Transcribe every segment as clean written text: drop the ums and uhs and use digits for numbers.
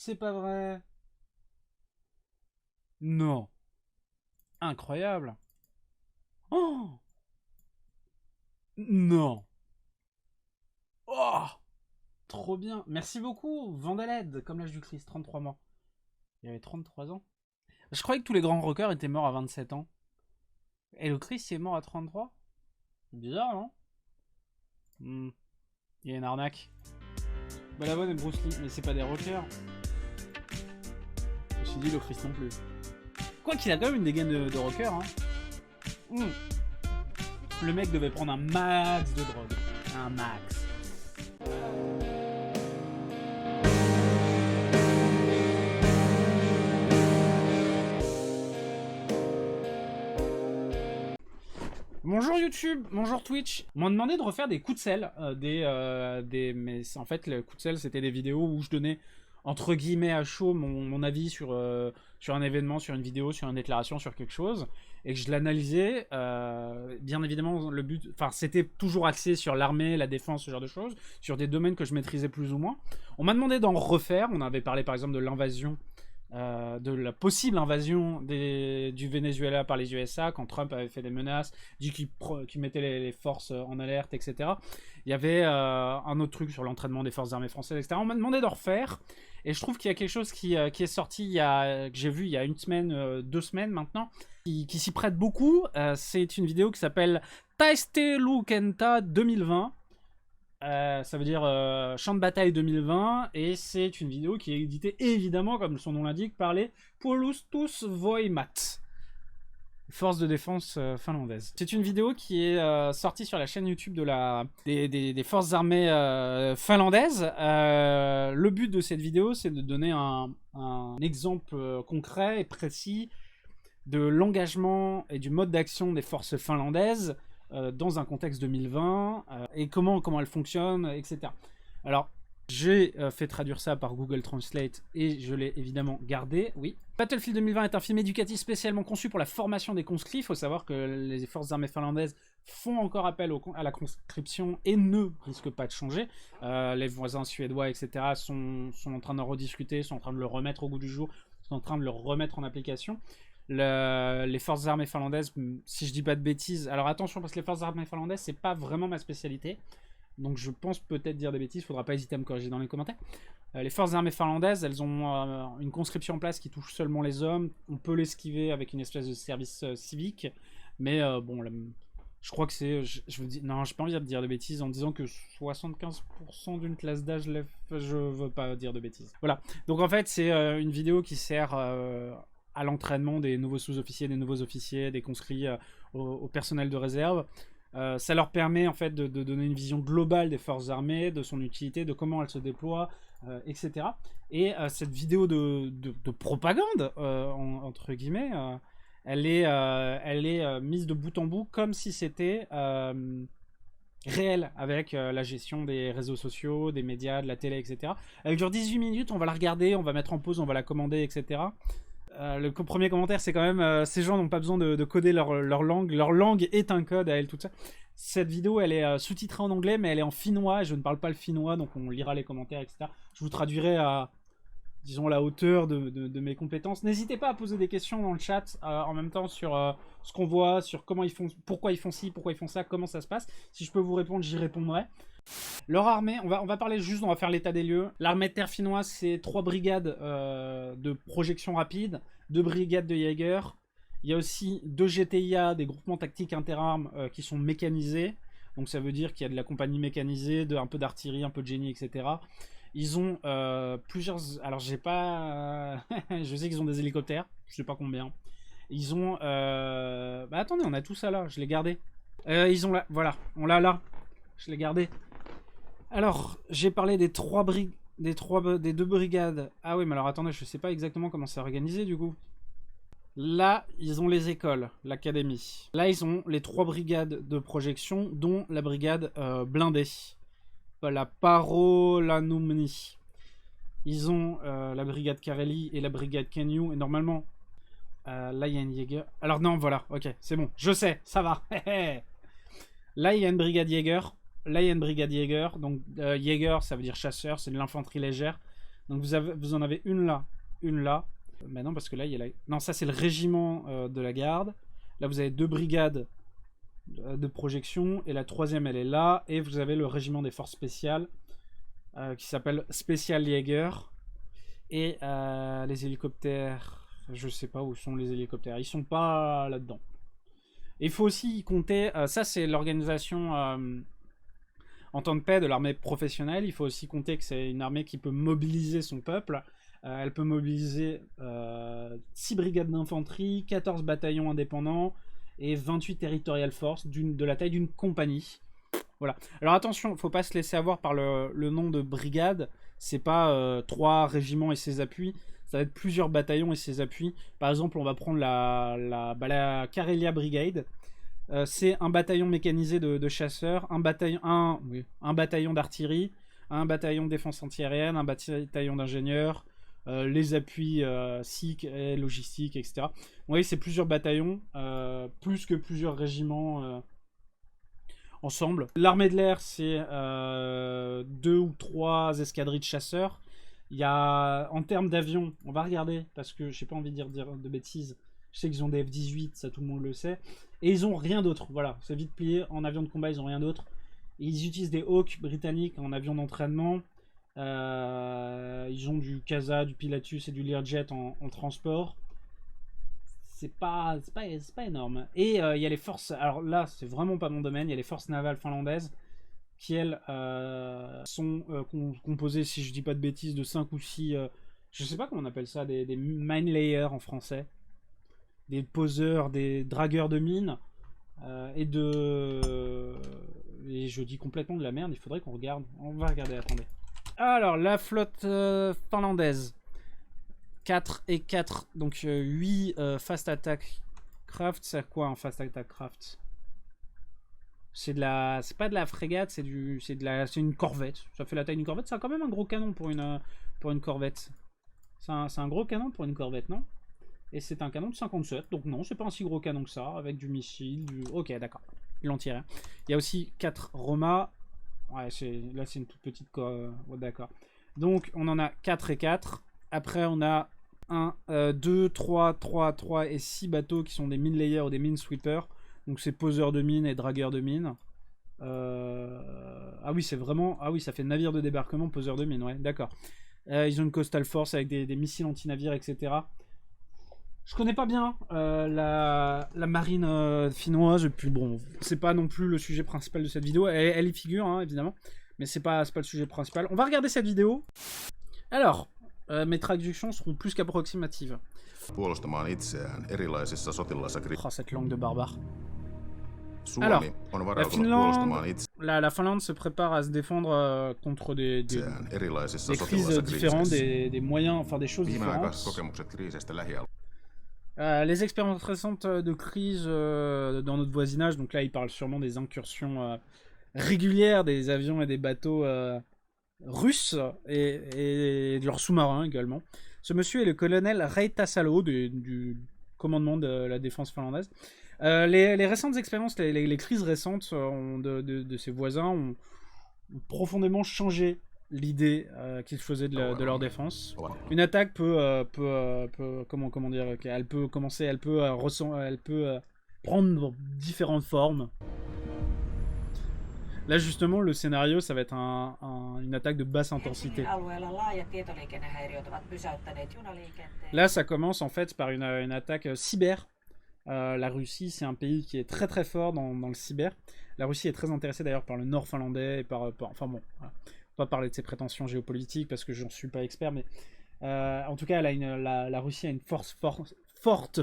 C'est pas vrai. Non. Incroyable. Oh non. Oh, trop bien. Merci beaucoup. Vandaled, comme l'âge du Christ, 33 mois. Il avait 33 ans. Je croyais que tous les grands rockers étaient morts à 27 ans. Et le Christ, il est mort à 33. Bizarre, non? Il y a une arnaque. Balavoine et Bruce Lee, mais c'est pas des rockers. Je me suis dit le Christ non plus. Quoi qu'il a quand même une dégaine de rocker, hein. Mm. Le mec devait prendre un max de drogue. Un max. Bonjour YouTube, bonjour Twitch. On m'a demandé de refaire des coups de sel, mais en fait le coup de sel c'était des vidéos où je donnais entre guillemets à chaud mon avis sur un événement, sur une vidéo, sur une déclaration, sur quelque chose, et que je l'analysais. Bien évidemment le but, enfin c'était toujours axé sur l'armée, la défense, ce genre de choses, sur des domaines que je maîtrisais plus ou moins. On m'a demandé d'en refaire. On avait parlé par exemple de l'invasion. De la possible invasion du Venezuela par les USA quand Trump avait fait des menaces, dit qu'il mettait les forces en alerte, etc. Il y avait un autre truc sur l'entraînement des forces armées françaises, etc. On m'a demandé d'en refaire, et je trouve qu'il y a quelque chose qui est sorti, que j'ai vu il y a une semaine, 2 semaines maintenant, qui s'y prête beaucoup. C'est une vidéo qui s'appelle Taistelukenta 2020. Ça veut dire Champ de bataille 2020, et c'est une vidéo qui est éditée évidemment, comme son nom l'indique, par les Puolustusvoimat, force de défense finlandaise. C'est une vidéo qui est sortie sur la chaîne YouTube des forces armées finlandaises. Le but de cette vidéo, c'est de donner un exemple concret et précis de l'engagement et du mode d'action des forces finlandaises dans un contexte 2020, et comment elles fonctionnent, etc. Alors, j'ai fait traduire ça par Google Translate et je l'ai évidemment gardé, oui. Battlefield 2020 est un film éducatif spécialement conçu pour la formation des conscrits. Il faut savoir que les forces armées finlandaises font encore appel à la conscription et ne risquent pas de changer. Les voisins suédois, etc. sont en train d'en rediscuter, sont en train de le remettre au goût du jour, sont en train de le remettre en application. Les forces armées finlandaises, si je dis pas de bêtises, alors attention parce que les forces armées finlandaises c'est pas vraiment ma spécialité, donc je pense peut-être dire des bêtises, faudra pas hésiter à me corriger dans les commentaires. Les forces armées finlandaises, elles ont une conscription en place qui touche seulement les hommes. On peut l'esquiver avec une espèce de service civique, mais bon, je crois que c'est, non, j'ai pas envie de dire de bêtises en disant que 75% d'une classe d'âge, je veux pas dire de bêtises. Voilà, donc en fait c'est une vidéo qui sert à l'entraînement des nouveaux sous-officiers, des nouveaux officiers, des conscrits au personnel de réserve. Ça leur permet en fait de donner une vision globale des forces armées, de son utilité, de comment elles se déploient, etc. Et cette vidéo de propagande, entre guillemets, elle est mise de bout en bout comme si c'était réel, avec la gestion des réseaux sociaux, des médias, de la télé, etc. Elle dure 18 minutes, on va la regarder, on va mettre en pause, on va la commander, etc. Le premier commentaire, c'est quand même ces gens n'ont pas besoin de coder leur langue. Leur langue est un code à elle toute seule. Cette vidéo, elle est sous-titrée en anglais, mais elle est en finnois. Et je ne parle pas le finnois, donc on lira les commentaires, etc. Je vous traduirai à, disons, la hauteur de mes compétences. N'hésitez pas à poser des questions dans le chat en même temps sur ce qu'on voit, sur comment ils font, pourquoi ils font ci, pourquoi ils font ça, comment ça se passe. Si je peux vous répondre, j'y répondrai. Leur armée, on va parler juste, on va faire l'état des lieux. L'armée de terre finnoise, c'est 3 brigades de projection rapide, 2 brigades de Jaeger. Il y a aussi 2 GTIA, des groupements tactiques interarmes qui sont mécanisés. Donc ça veut dire qu'il y a de la compagnie mécanisée, un peu d'artillerie, un peu de génie, etc. Ils ont plusieurs... Alors j'ai pas... je sais qu'ils ont des hélicoptères, je sais pas combien. Ils ont... Bah attendez, on a tout ça là, je l'ai gardé. Ils ont là, voilà, on l'a là. Je l'ai gardé. Alors, j'ai parlé des 2 brigades. Ah oui, mais alors attendez, je sais pas exactement comment c'est organisé du coup. Là, ils ont les écoles, l'académie. Là, ils ont les 3 brigades de projection, dont la brigade blindée. La Parolanumni. Ils ont la brigade Kareli et la brigade Kenyu. Et normalement, là, il y a une Jäger. Alors non, voilà, ok, c'est bon. Je sais, ça va. Là, il y a une brigade Jäger. Là, il y a une brigade Jäger. Donc, Jäger, ça veut dire chasseur, c'est de l'infanterie légère. Donc vous en avez une là, une là. Mais non, parce que là, il y a la... Non, ça c'est le régiment de la garde. Là, vous avez 2 brigades de projection. Et la troisième, elle est là. Et vous avez le régiment des forces spéciales qui s'appelle Special Jäger. Et les hélicoptères... Je sais pas où sont les hélicoptères. Ils sont pas là-dedans. Il faut aussi y compter... ça, c'est l'organisation en temps de paix de l'armée professionnelle. Il faut aussi compter que c'est une armée qui peut mobiliser son peuple. Elle peut mobiliser 6 brigades d'infanterie, 14 bataillons indépendants et 28 territorial force de la taille d'une compagnie. Voilà. Alors attention, faut pas se laisser avoir par le nom de brigade. C'est pas 3 régiments et ses appuis. Ça va être plusieurs bataillons et ses appuis. Par exemple, on va prendre la Karelia Brigade. C'est un bataillon mécanisé de chasseurs, un bataillon d'artillerie, un bataillon de défense antiaérienne, un bataillon d'ingénieurs, les appuis SIC et logistique, etc. Vous voyez, c'est plusieurs bataillons, plus que plusieurs régiments ensemble. L'armée de l'air, c'est 2 ou 3 escadrilles de chasseurs. Il y a, en termes d'avions, on va regarder, parce que j'ai pas envie de dire de bêtises. Je sais qu'ils ont des F-18, ça tout le monde le sait. Et ils ont rien d'autre, voilà, c'est vite plié. En avion de combat, ils ont rien d'autre. Ils utilisent des Hawks britanniques en avion d'entraînement. Ils ont du Casa, du Pilatus et du Learjet en transport. C'est pas énorme. Et il y a les forces, alors là, c'est vraiment pas mon domaine, il y a les forces navales finlandaises qui, elles, sont composées, si je dis pas de bêtises, de 5 ou 6, je sais pas comment on appelle ça, des mine layers en français. Des poseurs, des dragueurs de mines, et je dis complètement de la merde, il faudrait qu'on regarde. On va regarder, attendez. Alors, la flotte finlandaise. 4 et 4, donc 8 fast attack craft. C'est quoi un fast attack craft? C'est pas de la frégate, c'est une corvette. Ça fait la taille d'une corvette, c'est quand même un gros canon pour une corvette. C'est un gros canon pour une corvette, non? Et c'est un canon de 57, donc non, c'est pas un si gros canon que ça, avec du missile, Ok, d'accord, ils l'ont tiré. Il y a aussi 4 Roma. Ouais, là c'est une toute petite... Ouais, d'accord. Donc on en a 4 et 4. Après on a 1, 2, 3 et 6 bateaux qui sont des mine layers ou des mine sweepers. Donc c'est poseurs de mines et dragueurs de mines. Ah oui, c'est vraiment... Ah oui, ça fait navire de débarquement, poseur de mines, ouais, d'accord. Ils ont une coastal force avec des missiles anti-navires, etc. Je connais pas bien la marine finnoise, et puis bon, c'est pas non plus le sujet principal de cette vidéo. Elle y figure, hein, évidemment, mais c'est pas le sujet principal. On va regarder cette vidéo. Alors, mes traductions seront plus qu'approximatives. Oh, cette langue de barbare. Alors, la Finlande se prépare à se défendre contre des crises différentes, des moyens, enfin des choses différentes. Les expériences récentes de crise dans notre voisinage, donc là il parle sûrement des incursions régulières des avions et des bateaux russes et de leurs sous-marins également. Ce monsieur est le colonel Reita Salo du commandement de la défense finlandaise. Les récentes expériences, les crises récentes de ses voisins ont profondément changé l'idée qu'ils faisaient de leur défense. Une attaque peut comment dire, elle peut commencer, elle peut prendre différentes formes. Là justement le scénario ça va être une attaque de basse intensité. Là ça commence en fait par une attaque cyber. La Russie c'est un pays qui est très très fort dans le cyber. La Russie est très intéressée d'ailleurs par le nord finlandais et enfin bon, voilà. Pas parler de ses prétentions géopolitiques parce que j'en suis pas expert, mais en tout cas la Russie a une forte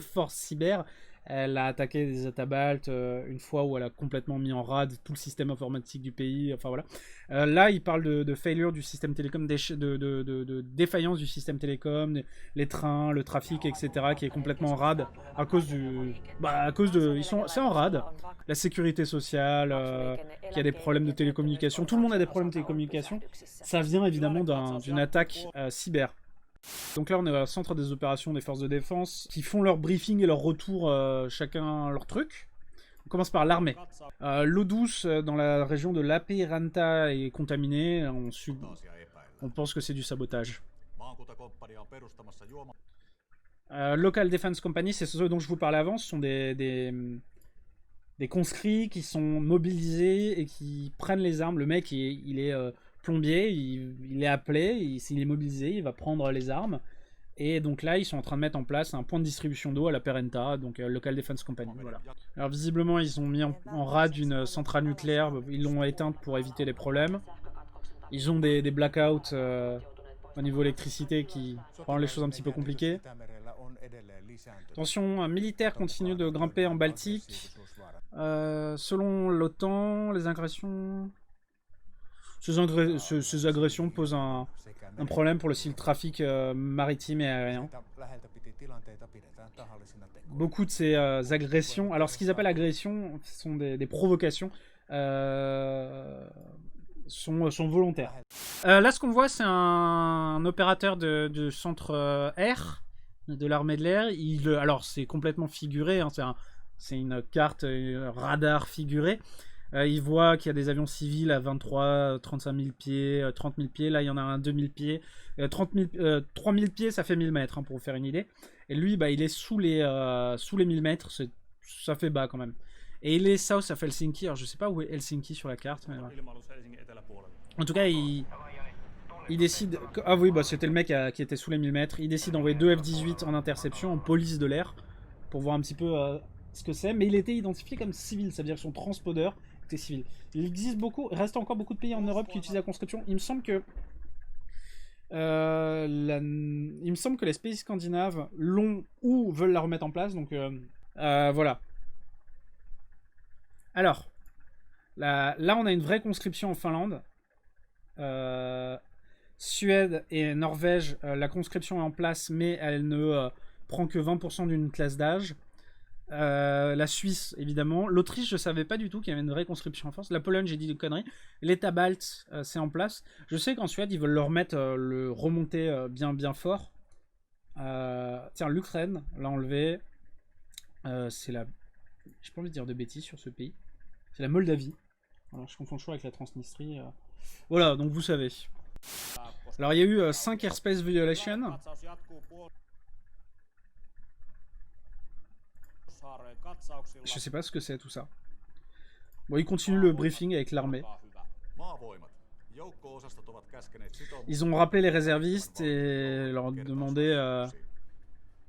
force cyber. Elle a attaqué des Atabaltes une fois où elle a complètement mis en rade tout le système informatique du pays. Enfin voilà. Là, il parle de failure du système télécom, de défaillance du système télécom, les trains, le trafic, etc. qui est complètement en rade à cause c'est en rade. La sécurité sociale, qu'il y a des problèmes de télécommunication. Tout le monde a des problèmes de télécommunication. Ça vient évidemment d'une attaque cyber. Donc là on est au centre des opérations des forces de défense qui font leur briefing et leur retour chacun leur truc. On commence par l'armée. L'eau douce dans la région de Lappeenranta est contaminée. On pense que c'est du sabotage. Local Defense Company, c'est ceux dont je vous parlais avant, ce sont des conscrits qui sont mobilisés et qui prennent les armes. Le mec, il est plombier, il est appelé, s'il est mobilisé, il va prendre les armes. Et donc là, ils sont en train de mettre en place un point de distribution d'eau à la Perenta, donc Local Defense Company. Voilà. Alors visiblement, ils ont mis en rade une centrale nucléaire, ils l'ont éteinte pour éviter les problèmes. Ils ont des blackouts au niveau électricité qui rendent les choses un petit peu compliquées. Attention, un militaire continue de grimper en Baltique. Selon l'OTAN, les agressions... Ces agressions posent un problème pour le trafic maritime et aérien. Beaucoup de ces agressions... Alors, ce qu'ils appellent agressions, ce sont des provocations, sont volontaires. Là, ce qu'on voit, c'est un opérateur de centre air, de l'armée de l'air. Alors, c'est complètement figuré, hein, c'est une carte radar figurée. Il voit qu'il y a des avions civils à 23, 35 000 pieds, 30 000 pieds. Là, il y en a un 2000 pieds. 3 000 pieds, ça fait 1000 mètres, hein, pour vous faire une idée. Et lui, bah, il est sous les 1000 mètres. Ça fait bas quand même. Et il est south of Helsinki. Alors, je sais pas où est Helsinki sur la carte. Mais voilà. En tout cas, il décide... Ah oui, bah, c'était le mec qui était sous les 1000 mètres. Il décide d'envoyer 2 F-18 en interception, en police de l'air, pour voir un petit peu ce que c'est. Mais il était identifié comme civil, ça veut dire que son transpondeur était civil. Il existe il reste encore beaucoup de pays en Europe qui utilisent la conscription. Il me semble que... les pays scandinaves l'ont ou veulent la remettre en place. Donc voilà. Alors, là on a une vraie conscription en Finlande. Suède et Norvège, la conscription est en place, mais elle ne prend que 20% d'une classe d'âge. La Suisse, évidemment. L'Autriche, je savais pas du tout qu'il y avait une vraie conscription en France. La Pologne, j'ai dit des conneries. L'État balte, c'est en place. Je sais qu'en Suède, ils veulent le remettre, le remonter bien fort. Tiens, l'Ukraine, l'a enlevé. C'est la... J'ai pas envie de dire de bêtises sur ce pays. C'est la Moldavie. Alors, je confonds toujours avec la Transnistrie. Voilà, donc vous savez. Alors, il y a eu 5 airspace violations. Je sais pas ce que c'est tout ça. Bon, il continue le briefing avec l'armée. Ils ont rappelé les réservistes et leur demandé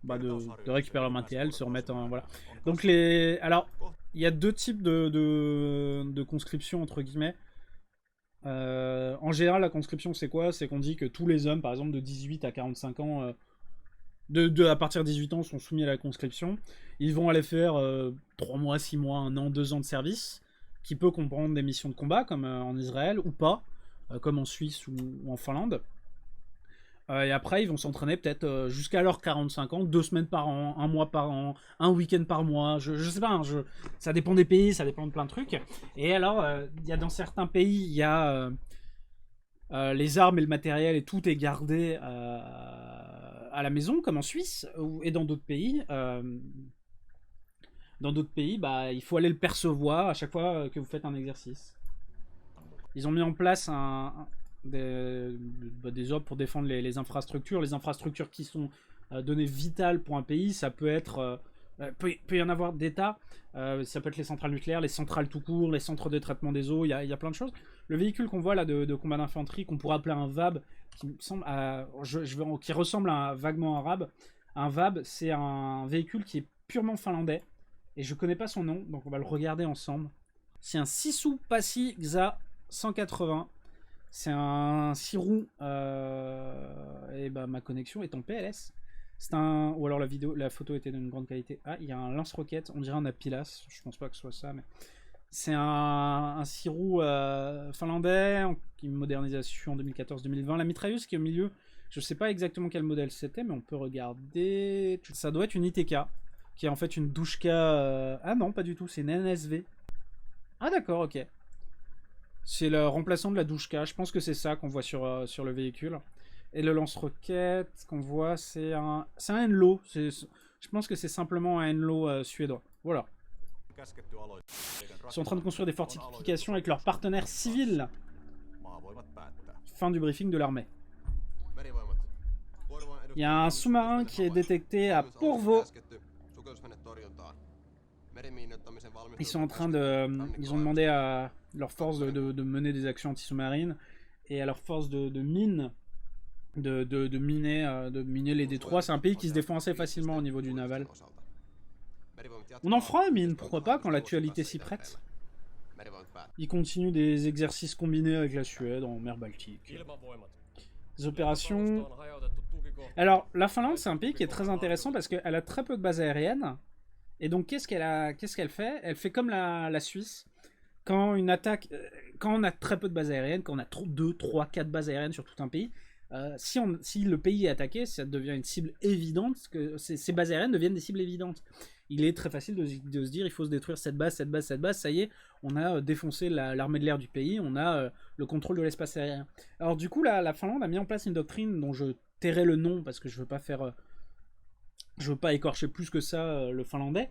de récupérer leur matériel, de se remettre en... Voilà. Donc alors, il y a deux types de conscription, entre guillemets. En général, la conscription, c'est quoi? C'est qu'on dit que tous les hommes, par exemple, de 18 à 45 ans... à partir de 18 ans sont soumis à la conscription. Ils vont aller faire 3 mois, 6 mois, 1 an, 2 ans de service, qui peut comprendre des missions de combat, comme en Israël, ou pas, comme en Suisse ou en Finlande. Et après, ils vont s'entraîner peut-être jusqu'à leurs 45 ans, 2 semaines par an, 1 mois par an, 1 week-end par mois, je sais pas, hein, ça dépend des pays, ça dépend de plein de trucs. Et alors, y a dans certains pays, il y a les armes et le matériel et tout est gardé à la maison, comme en Suisse, et dans d'autres pays. Bah, il faut aller le percevoir à chaque fois que vous faites un exercice. Ils ont mis en place des ordres pour défendre les infrastructures. Les infrastructures qui sont données vitales pour un pays, ça peut être... peut y en avoir des tas. Ça peut être les centrales nucléaires, les centrales tout court, les centres de traitement des eaux, il y a plein de choses. Le véhicule qu'on voit là de combat d'infanterie, qu'on pourrait appeler un VAB, qui me semble qui ressemble vaguement à un RAB. Un VAB, c'est un véhicule qui est purement finlandais, et je connais pas son nom, donc on va le regarder ensemble. C'est un Sisu Passi XA 180. C'est un 6 roues, et bah ma connexion est en PLS. C'est un... Ou alors la photo était d'une grande qualité. Ah, il y a un lance-roquette, on dirait un Apilas, je pense pas que ce soit ça, mais... C'est un 6 roues finlandais, une modernisation 2014-2020. La mitrailleuse qui est au milieu, je sais pas exactement quel modèle c'était, mais on peut regarder. Ça doit être une ITK, qui est en fait une douchka... Ah non, pas du tout, c'est une NSV. Ah d'accord, ok. C'est le remplaçant de la douchka, je pense que c'est ça qu'on voit sur le véhicule. Et le lance-roquette qu'on voit, c'est un Enlo. Je pense que c'est simplement un Enlo suédois. Voilà. Ils sont en train de construire des fortifications avec leurs partenaires civils. Fin du briefing de l'armée. Il y a un sous-marin qui est détecté à Porvoo. Ils sont en train de... Ils ont demandé à leur force de mener des actions anti-sous-marines et à leur force de mine de miner les détroits. C'est un pays qui se défend assez facilement au niveau du naval. On en fera, mine, pourquoi pas, quand l'actualité s'y prête. Ils continuent des exercices combinés avec la Suède en mer Baltique. Des opérations... Alors, la Finlande, c'est un pays qui est très intéressant parce qu'elle a très peu de bases aériennes. Et donc, qu'est-ce qu'elle fait? Elle fait comme la Suisse. Quand une attaque... Quand on a très peu de bases aériennes, quand on a 2, 3, 4 bases aériennes sur tout un pays, si le pays est attaqué, ça devient une cible évidente, que ces bases aériennes deviennent des cibles évidentes. Il est très facile de se dire, il faut se détruire cette base, ça y est, on a défoncé l'armée de l'air du pays, on a le contrôle de l'espace aérien. Alors du coup, la Finlande a mis en place une doctrine dont je tairai le nom, parce que je veux pas écorcher plus que ça le finlandais,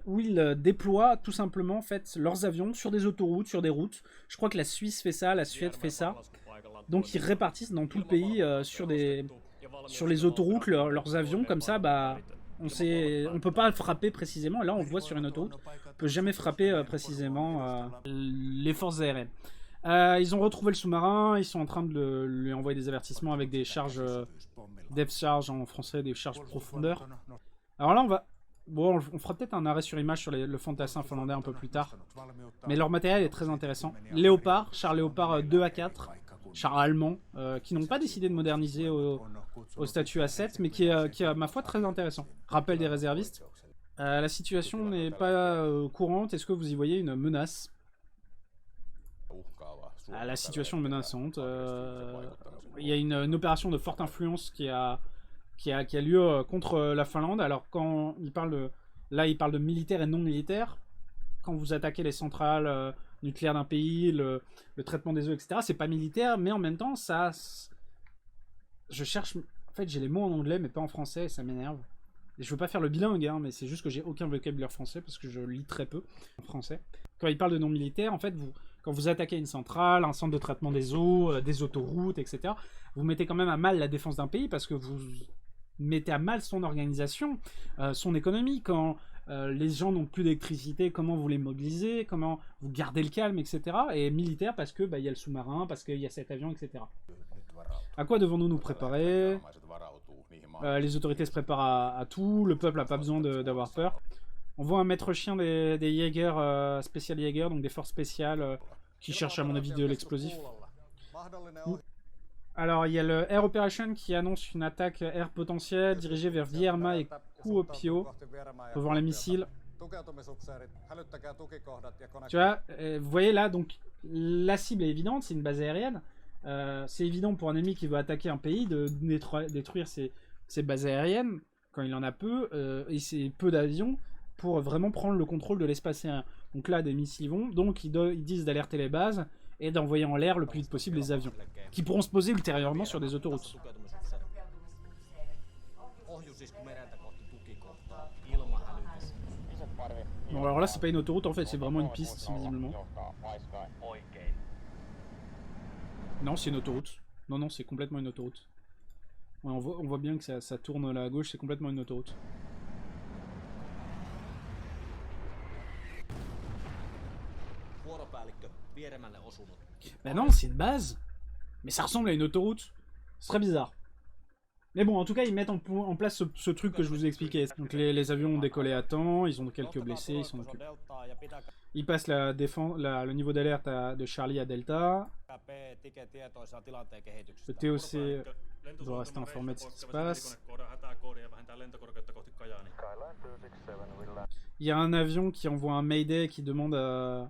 où ils déploient tout simplement en fait, leurs avions sur des autoroutes, sur des routes. Je crois que la Suisse fait ça, la Suède fait ça. Donc ils répartissent dans tout le pays sur les autoroutes leurs avions, comme ça bah, on peut pas frapper précisément. Là on le voit sur une autoroute, on peut jamais frapper précisément les forces aériennes. Ils ont retrouvé le sous-marin, ils sont en train de lui envoyer des avertissements avec des charges, depth charge en français, des charges profondeur. Alors là on va... Bon, on fera peut-être un arrêt sur image sur le fantassin finlandais un peu plus tard. Mais leur matériel est très intéressant. Léopard, char Léopard 2 à 4. Chars allemands, qui n'ont pas décidé de moderniser au statut A7, mais qui est, à ma foi, très intéressant. Rappel des réservistes. La situation n'est pas courante. Est-ce que vous y voyez une menace? La situation est menaçante. Il y a une opération de forte influence qui a lieu contre la Finlande. Alors, quand il parle de... Là, il parle de militaire et non militaire. Quand vous attaquez les centrales... nucléaire d'un pays, le traitement des eaux, etc. C'est pas militaire, mais en même temps, ça... Je cherche... En fait, j'ai les mots en anglais, mais pas en français, et ça m'énerve. Et je veux pas faire le bilingue, hein, mais c'est juste que j'ai aucun vocabulaire français, parce que je lis très peu en français. Quand il parle de non-militaire, en fait, quand vous attaquez une centrale, un centre de traitement des eaux, des autoroutes, etc., vous mettez quand même à mal la défense d'un pays, parce que vous mettez à mal son organisation, son économie. Quand... les gens n'ont plus d'électricité, comment vous les mobilisez, comment vous gardez le calme, etc. Et militaire parce que y a le sous-marin, parce qu'il y a cet avion, etc. À quoi devons-nous nous préparer? Les autorités se préparent à tout, le peuple n'a pas besoin d'avoir peur. On voit un maître chien des Jäger, spécial Jäger, donc des forces spéciales qui cherchent à mon avis de l'explosif. Alors il y a le Air Operation qui annonce une attaque air potentielle dirigée vers Vierma et Kuopio. On peut voir les missiles. Tu vois, vous voyez là, donc la cible est évidente, c'est une base aérienne. C'est évident pour un ennemi qui veut attaquer un pays de détruire ses bases aériennes, quand il en a peu, et c'est peu d'avions, pour vraiment prendre le contrôle de l'espace aérien. Donc là, des missiles vont, donc ils disent d'alerter les bases, et d'envoyer en l'air le plus vite possible les avions, qui pourront se poser ultérieurement sur des autoroutes. Bon alors là c'est pas une autoroute en fait, c'est vraiment une piste visiblement. Non c'est une autoroute. Non c'est complètement une autoroute. Ouais, on voit bien que ça tourne là à gauche, c'est complètement une autoroute. Ben non, c'est une base. Mais ça ressemble à une autoroute. C'est très bizarre. Mais bon, en tout cas, ils mettent en place ce truc que je vous ai expliqué. Donc les avions ont décollé à temps, ils ont quelques blessés, ils s'en occupent. Ils passent le niveau d'alerte de Charlie à Delta. Le TOC doit rester informé de ce qui se passe. Il y a un avion qui envoie un Mayday qui demande à...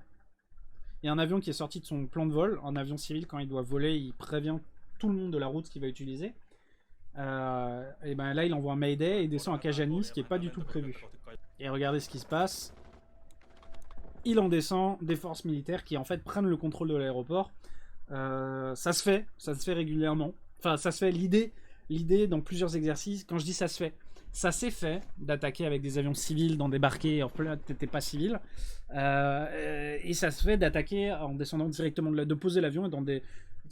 Il y a un avion qui est sorti de son plan de vol, un avion civil, quand il doit voler, il prévient tout le monde de la route qu'il va utiliser. Et ben là, il envoie un Mayday et il descend à Kajani, ce qui n'est pas du tout prévu. Et regardez ce qui se passe. Il en descend des forces militaires qui en fait prennent le contrôle de l'aéroport. Ça se fait régulièrement. Enfin, ça se fait, l'idée dans plusieurs exercices, quand je dis ça se fait, ça s'est fait d'attaquer avec des avions civils, d'en débarquer, en plein, t'étais pas civil. Et ça se fait d'attaquer en descendant directement, de poser l'avion et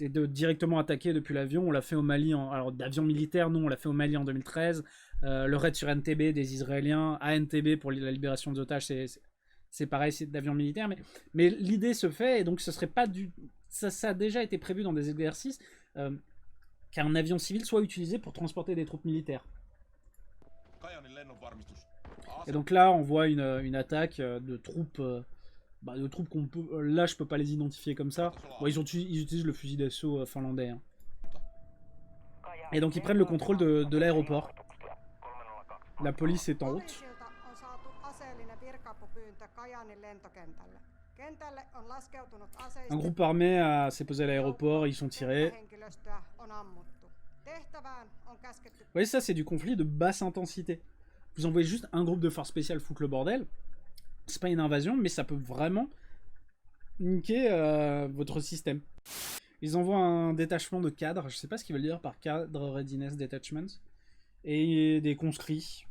et de directement attaquer depuis l'avion. On l'a fait au Mali, alors d'avion militaire, non, on l'a fait au Mali en 2013. Le raid sur NTB des Israéliens, à NTB pour la libération des otages, c'est pareil, c'est d'avions militaires. Mais l'idée se fait, et donc ce serait pas du... Ça a déjà été prévu dans des exercices qu'un avion civil soit utilisé pour transporter des troupes militaires. Et donc là, on voit une attaque de troupes... de troupes qu'on peut... Là, je peux pas les identifier comme ça. Bon, ils utilisent le fusil d'assaut finlandais. Hein. Et donc, ils prennent le contrôle de l'aéroport. La police est en route. Un groupe armé s'est posé à l'aéroport, ils sont tirés. Vous voyez, ça, c'est du conflit de basse intensité. Vous envoyez juste un groupe de forces spéciales foutre le bordel. C'est pas une invasion, mais ça peut vraiment niquer votre système. Ils envoient un détachement de cadres, je sais pas ce qu'ils veulent dire par cadre readiness detachment, et des conscrits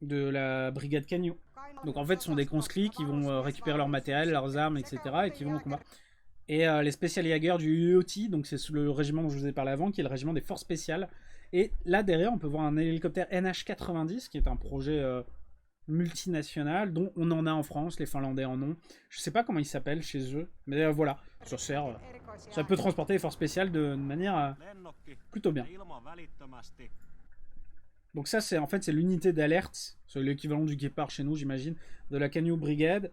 de la brigade Cagno. Donc en fait, ce sont des conscrits qui vont récupérer leur matériel, leurs armes, etc. et qui vont au combat. Et les Special Jaeger du UOT, donc c'est le régiment dont je vous ai parlé avant, qui est le régiment des forces spéciales. Et là derrière, on peut voir un hélicoptère NH90, qui est un projet multinational, dont on en a en France, les Finlandais en ont. Je sais pas comment il s'appelle chez eux, mais voilà, ça sert. Ça peut transporter les forces spéciales de manière plutôt bien. Donc ça, c'est en fait c'est l'unité d'alerte, c'est l'équivalent du Guépard chez nous, j'imagine, de la Cagno Brigade,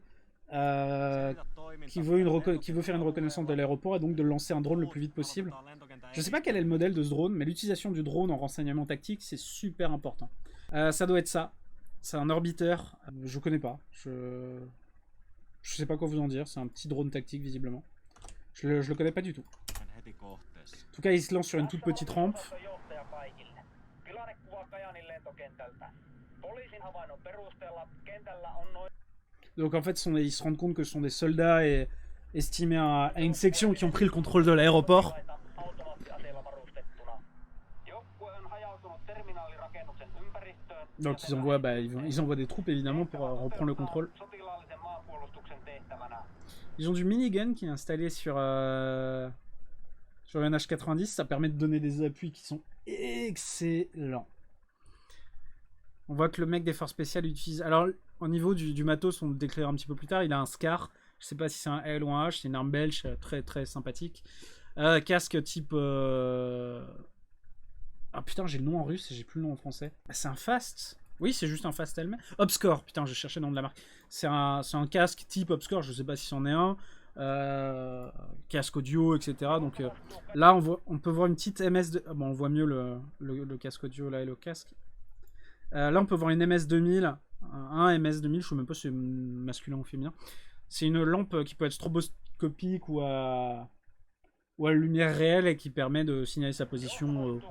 qui veut faire une reconnaissance de l'aéroport et donc de lancer un drone le plus vite possible. Je sais pas quel est le modèle de ce drone, mais l'utilisation du drone en renseignement tactique, c'est super important. Ça doit être ça. C'est un orbiteur. Je connais pas. Je sais pas quoi vous en dire. C'est un petit drone tactique, visiblement. Je le connais pas du tout. En tout cas, il se lance sur une toute petite rampe. Donc en fait, ils se rendent compte que ce sont des soldats estimés à une section qui ont pris le contrôle de l'aéroport. Donc ils envoient des troupes évidemment pour reprendre le contrôle. Ils ont du minigun qui est installé sur le NH90. Ça permet de donner des appuis qui sont excellents. On voit que le mec des forces spéciales utilise... Alors au niveau du matos, on le décrira un petit peu plus tard. Il a un SCAR. Je sais pas si c'est un L ou un H. C'est une arme belge très très sympathique. Casque type... Ah putain, j'ai le nom en russe et j'ai plus le nom en français. C'est un Fast. Oui, c'est juste un Fast Helmet. Obscore, putain, je cherchais le nom de la marque. C'est un casque type Obscore, je sais pas si c'en est un. Casque audio, etc. Donc là, on peut voir une petite MS... Bon, on voit mieux le casque audio là et le casque. Là, on peut voir une MS2000. Un MS2000, je sais même pas si c'est masculin ou féminin. C'est une lampe qui peut être stroboscopique ou à lumière réelle et qui permet de signaler sa position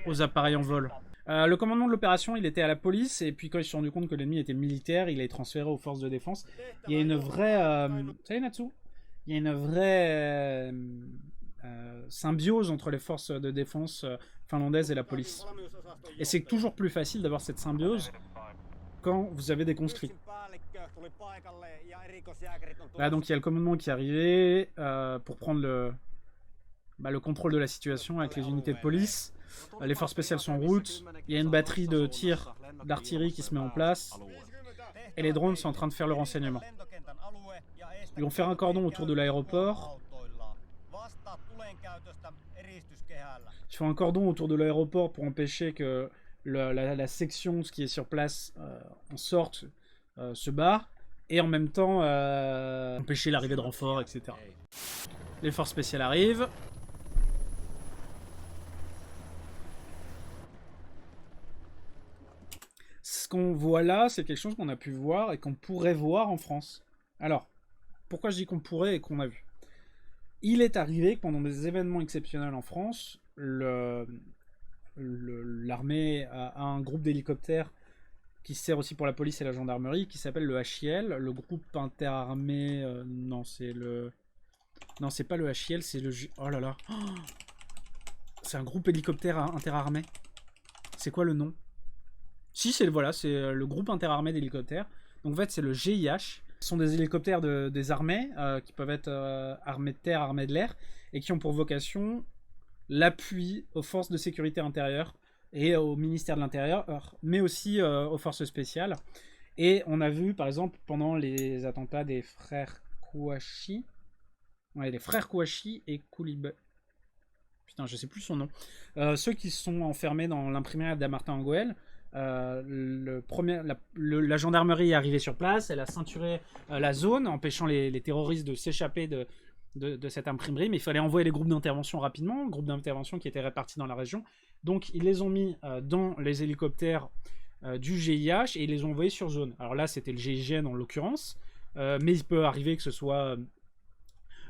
aux appareils en vol. Le commandement de l'opération, il était à la police, et puis quand il s'est rendu compte que l'ennemi était militaire, il est transféré aux forces de défense. Il y a une vraie... Salut Natsu. Il y a une vraie symbiose entre les forces de défense finlandaises et la police. Et c'est toujours plus facile d'avoir cette symbiose quand vous avez des conscrits. Là donc il y a le commandement qui est arrivé pour prendre le contrôle de la situation avec les unités de police. Les forces spéciales sont en route. Il y a une batterie de tir d'artillerie qui se met en place. Et les drones sont en train de faire le renseignement. Ils vont faire un cordon autour de l'aéroport. Ils font un cordon autour de l'aéroport pour empêcher que la section, ce qui est sur place, en sorte, se barre. Et en même temps, empêcher l'arrivée de renforts, etc. Les forces spéciales arrivent. Ce qu'on voit là, c'est quelque chose qu'on a pu voir et qu'on pourrait voir en France. Alors, pourquoi je dis qu'on pourrait et qu'on a vu? Il est arrivé que pendant des événements exceptionnels en France, l'armée a un groupe d'hélicoptères qui sert aussi pour la police et la gendarmerie, qui s'appelle le HIL, le groupe interarmé... non, c'est le... Non, c'est pas le HIL, c'est le... Oh là là. Oh, c'est un groupe hélicoptère interarmé. C'est quoi le nom? Si, c'est voilà, c'est le groupe interarmé d'hélicoptères. Donc en fait, c'est le GIH. Ce sont des hélicoptères des armées qui peuvent être armés de terre, armés de l'air, et qui ont pour vocation l'appui aux forces de sécurité intérieure et au ministère de l'Intérieur, mais aussi aux forces spéciales. Et on a vu, par exemple, pendant les attentats des frères Kouachi, ouais, les frères Kouachi et Koulibaly, putain, je sais plus son nom, ceux qui se sont enfermés dans l'imprimerie d'Amartin-Angoël. La gendarmerie est arrivée sur place, elle a ceinturé la zone, empêchant les terroristes de s'échapper de cette imprimerie, mais il fallait envoyer les groupes d'intervention rapidement, groupes d'intervention qui étaient répartis dans la région. Donc ils les ont mis dans les hélicoptères du GIH et ils les ont envoyés sur zone. Alors là, c'était le GIGN en l'occurrence, mais il peut arriver que ce soit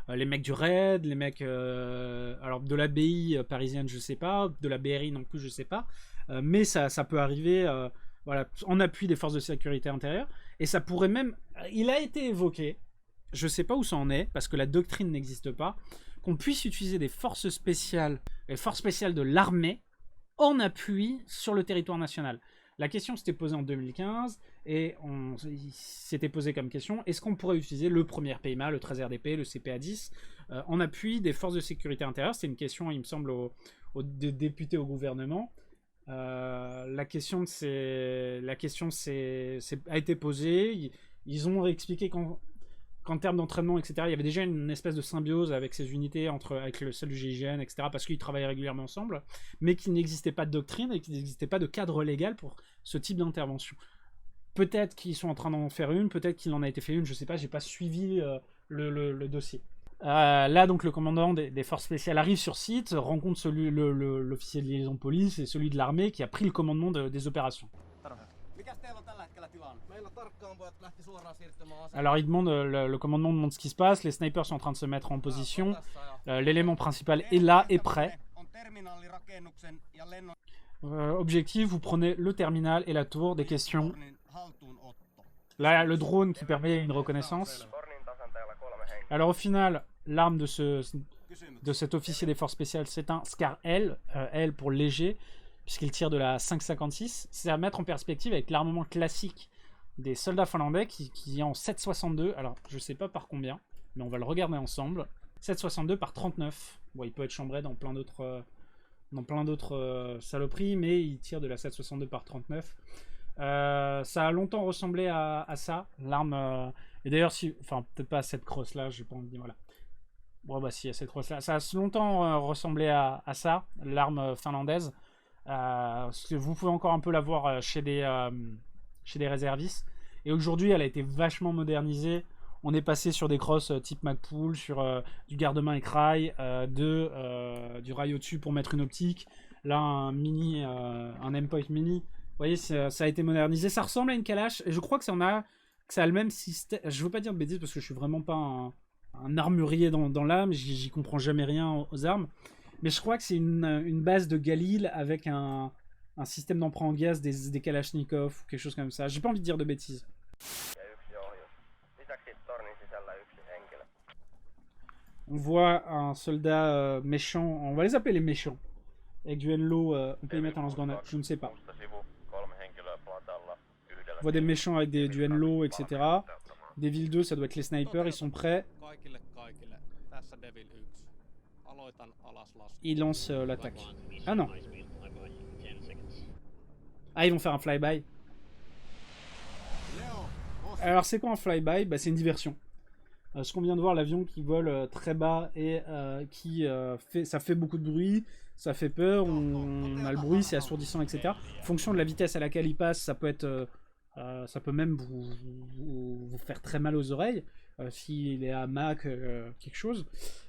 les mecs du RAID, les mecs alors de la BI parisienne, je sais pas, de la BRI non plus, je sais pas, mais ça peut arriver voilà, en appui des forces de sécurité intérieure, et ça pourrait même, il a été évoqué, je sais pas où ça en est, parce que la doctrine n'existe pas, qu'on puisse utiliser des forces spéciales, les forces spéciales de l'armée, en appui sur le territoire national. La question s'était posée en 2015, et on s'était posé comme question, est-ce qu'on pourrait utiliser le premier PMA, le 13 RDP, le CPA-10, en appui des forces de sécurité intérieure? C'est une question, il me semble, aux députés au gouvernement. La question a été posée, ils ont expliqué qu'en termes d'entraînement, etc., il y avait déjà une espèce de symbiose avec ces unités, avec celle du GIGN, etc., parce qu'ils travaillaient régulièrement ensemble, mais qu'il n'existait pas de doctrine et qu'il n'existait pas de cadre légal pour ce type d'intervention. Peut-être qu'ils sont en train d'en faire une, peut-être qu'il en a été fait une, je sais pas, j'ai pas suivi le dossier. Là, donc, le commandant des forces spéciales arrive sur site, rencontre l'officier de liaison police et celui de l'armée qui a pris le commandement des opérations. Alors il demande, le commandement demande ce qui se passe, les snipers sont en train de se mettre en position, l'élément principal est là, est prêt. Objectif, vous prenez le terminal et la tour, des questions. Là, le drone qui permet une reconnaissance. Alors au final, l'arme de cet officier des forces spéciales, c'est un Scar L, L pour léger, puisqu'il tire de la 5,56. C'est à mettre en perspective avec l'armement classique des soldats finlandais qui est en 7,62. Alors, je sais pas par combien, mais on va le regarder ensemble. 7,62 par 39. Bon, il peut être chambré dans plein d'autres saloperies, mais il tire de la 7,62 par 39. Ça a longtemps ressemblé à ça, l'arme. Et d'ailleurs, enfin, peut-être pas à cette crosse-là, j'ai pas envie de dire, voilà. Bon, bah si, à cette crosse-là. Ça a longtemps ressemblé à ça, l'arme finlandaise. Vous pouvez encore un peu la voir chez des réservistes. Et aujourd'hui, elle a été vachement modernisée. On est passé sur des crosses type Magpul, sur du garde-main écraille, du rail au-dessus pour mettre une optique. Là, un endpoint mini. Vous voyez, ça a été modernisé. Ça ressemble à une Kalash. Et je crois que ça a le même système. Je veux pas dire de bêtises parce que je suis vraiment pas un armurier dans l'âme. J'y comprends jamais rien aux armes. Mais je crois que c'est une base de Galil avec un système d'emprunt en gaz des Kalachnikov ou quelque chose comme ça. J'ai pas envie de dire de bêtises. On voit un soldat méchant, on va les appeler les méchants. Avec du Henlo, on peut y mettre un lance-grenade, je ne sais pas. On voit des méchants avec du Henlo, etc. Devil 2, ça doit être les snipers, ils sont prêts. Ils lancent l'attaque. Ah non. Ah, ils vont faire un flyby. Alors c'est quoi un flyby? Bah, c'est une diversion. Ce qu'on vient de voir, l'avion qui vole très bas et ça fait beaucoup de bruit, ça fait peur, on a le bruit, c'est assourdissant, etc. En fonction de la vitesse à laquelle il passe, ça peut même vous faire très mal aux oreilles s'il est à Mach quelque chose.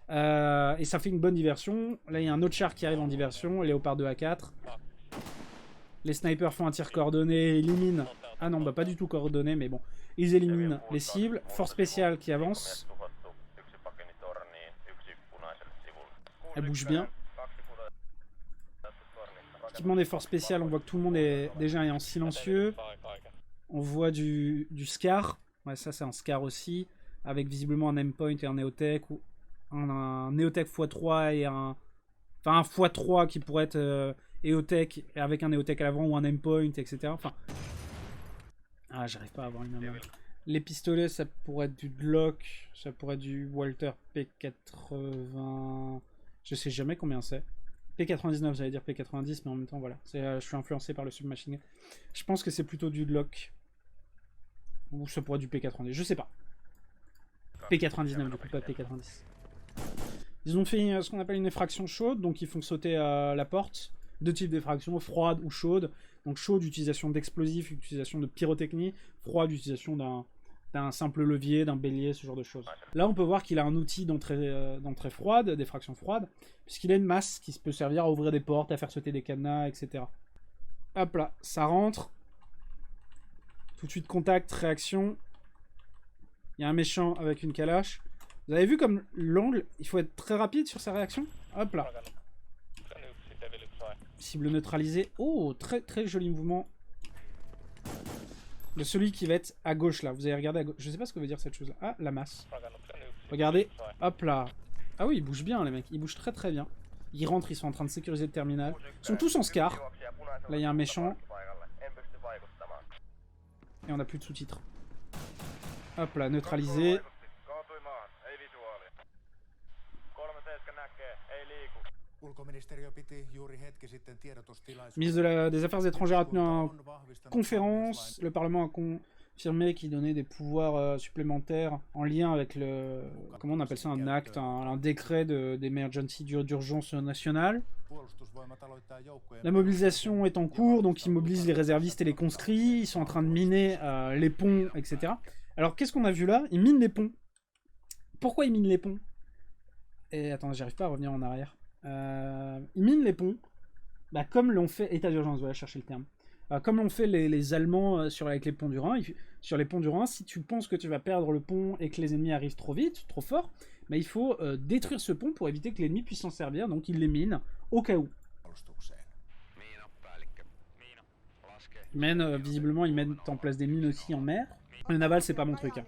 Et ça fait une bonne diversion. Là, il y a un autre char qui arrive en diversion, Léopard 2 A4. Les snipers font un tir coordonné, éliminent. Ah non, bah pas du tout coordonné, mais bon. Ils éliminent les cibles. Force spéciale qui avance. Elle bouge bien. Équipement des forces spéciales, on voit que tout le monde est déjà en silencieux. On voit du Scar. Ouais, ça c'est un Scar aussi. Avec visiblement un endpoint et un Neotech. Ou un Neotech x3 et un... Enfin un x3 qui pourrait être EOTech avec un EOTech à l'avant ou un endpoint, etc. Enfin... Ah, j'arrive pas à avoir une... Les pistolets, ça pourrait être du Glock, ça pourrait être du Walter P80... Je sais jamais combien c'est. P99, j'allais dire P90, mais en même temps, voilà. Je suis influencé par le submachine gun. Je pense que c'est plutôt du Glock. Ou ça pourrait être du P90, je sais pas. P99, du coup, pas P90. Ils ont fait ce qu'on appelle une effraction chaude, donc ils font sauter la porte. Deux types d'effraction, froide ou chaude. Donc chaude, utilisation d'explosifs, utilisation de pyrotechnie. Froide, utilisation d'un simple levier, d'un bélier, ce genre de choses. Là, on peut voir qu'il a un outil d'entrée froide, d'effraction froide, puisqu'il a une masse qui peut servir à ouvrir des portes, à faire sauter des cadenas, etc. Hop là, ça rentre. Tout de suite, contact, réaction. Il y a un méchant avec une calache. Vous avez vu comme l'angle, il faut être très rapide sur sa réaction. Hop là. Cible neutralisée. Oh, très très joli mouvement. De celui qui va être à gauche là. Vous avez regardé à gauche. Je sais pas ce que veut dire cette chose là. Ah, la masse. Regardez. Hop là. Ah oui, ils bougent bien les mecs. Ils bougent très très bien. Ils rentrent, ils sont en train de sécuriser le terminal. Ils sont tous en scar. Là, il y a un méchant. Et on n'a plus de sous-titres. Hop là, neutralisé. Ministre des Affaires étrangères a tenu une conférence. Le Parlement a confirmé qu'il donnait des pouvoirs supplémentaires en lien avec le... Comment on appelle ça? Un acte, un décret d'emergency d'urgence nationale. La mobilisation est en cours, donc ils mobilisent les réservistes et les conscrits. Ils sont en train de miner les ponts, etc. Alors, qu'est-ce qu'on a vu là? Ils minent les ponts. Pourquoi ils minent les ponts? Et attends, j'arrive pas à revenir en arrière. Ils minent les ponts, bah, comme l'ont fait... État d'urgence, voilà, chercher le terme. Comme l'ont fait les Allemands avec les ponts du Rhin. Sur les ponts du Rhin, si tu penses que tu vas perdre le pont et que les ennemis arrivent trop vite, trop fort, bah, il faut détruire ce pont pour éviter que l'ennemi puisse s'en servir. Donc ils les minent au cas où. Visiblement, ils mettent en place des mines aussi en mer. Le naval, c'est pas mon truc. Hein.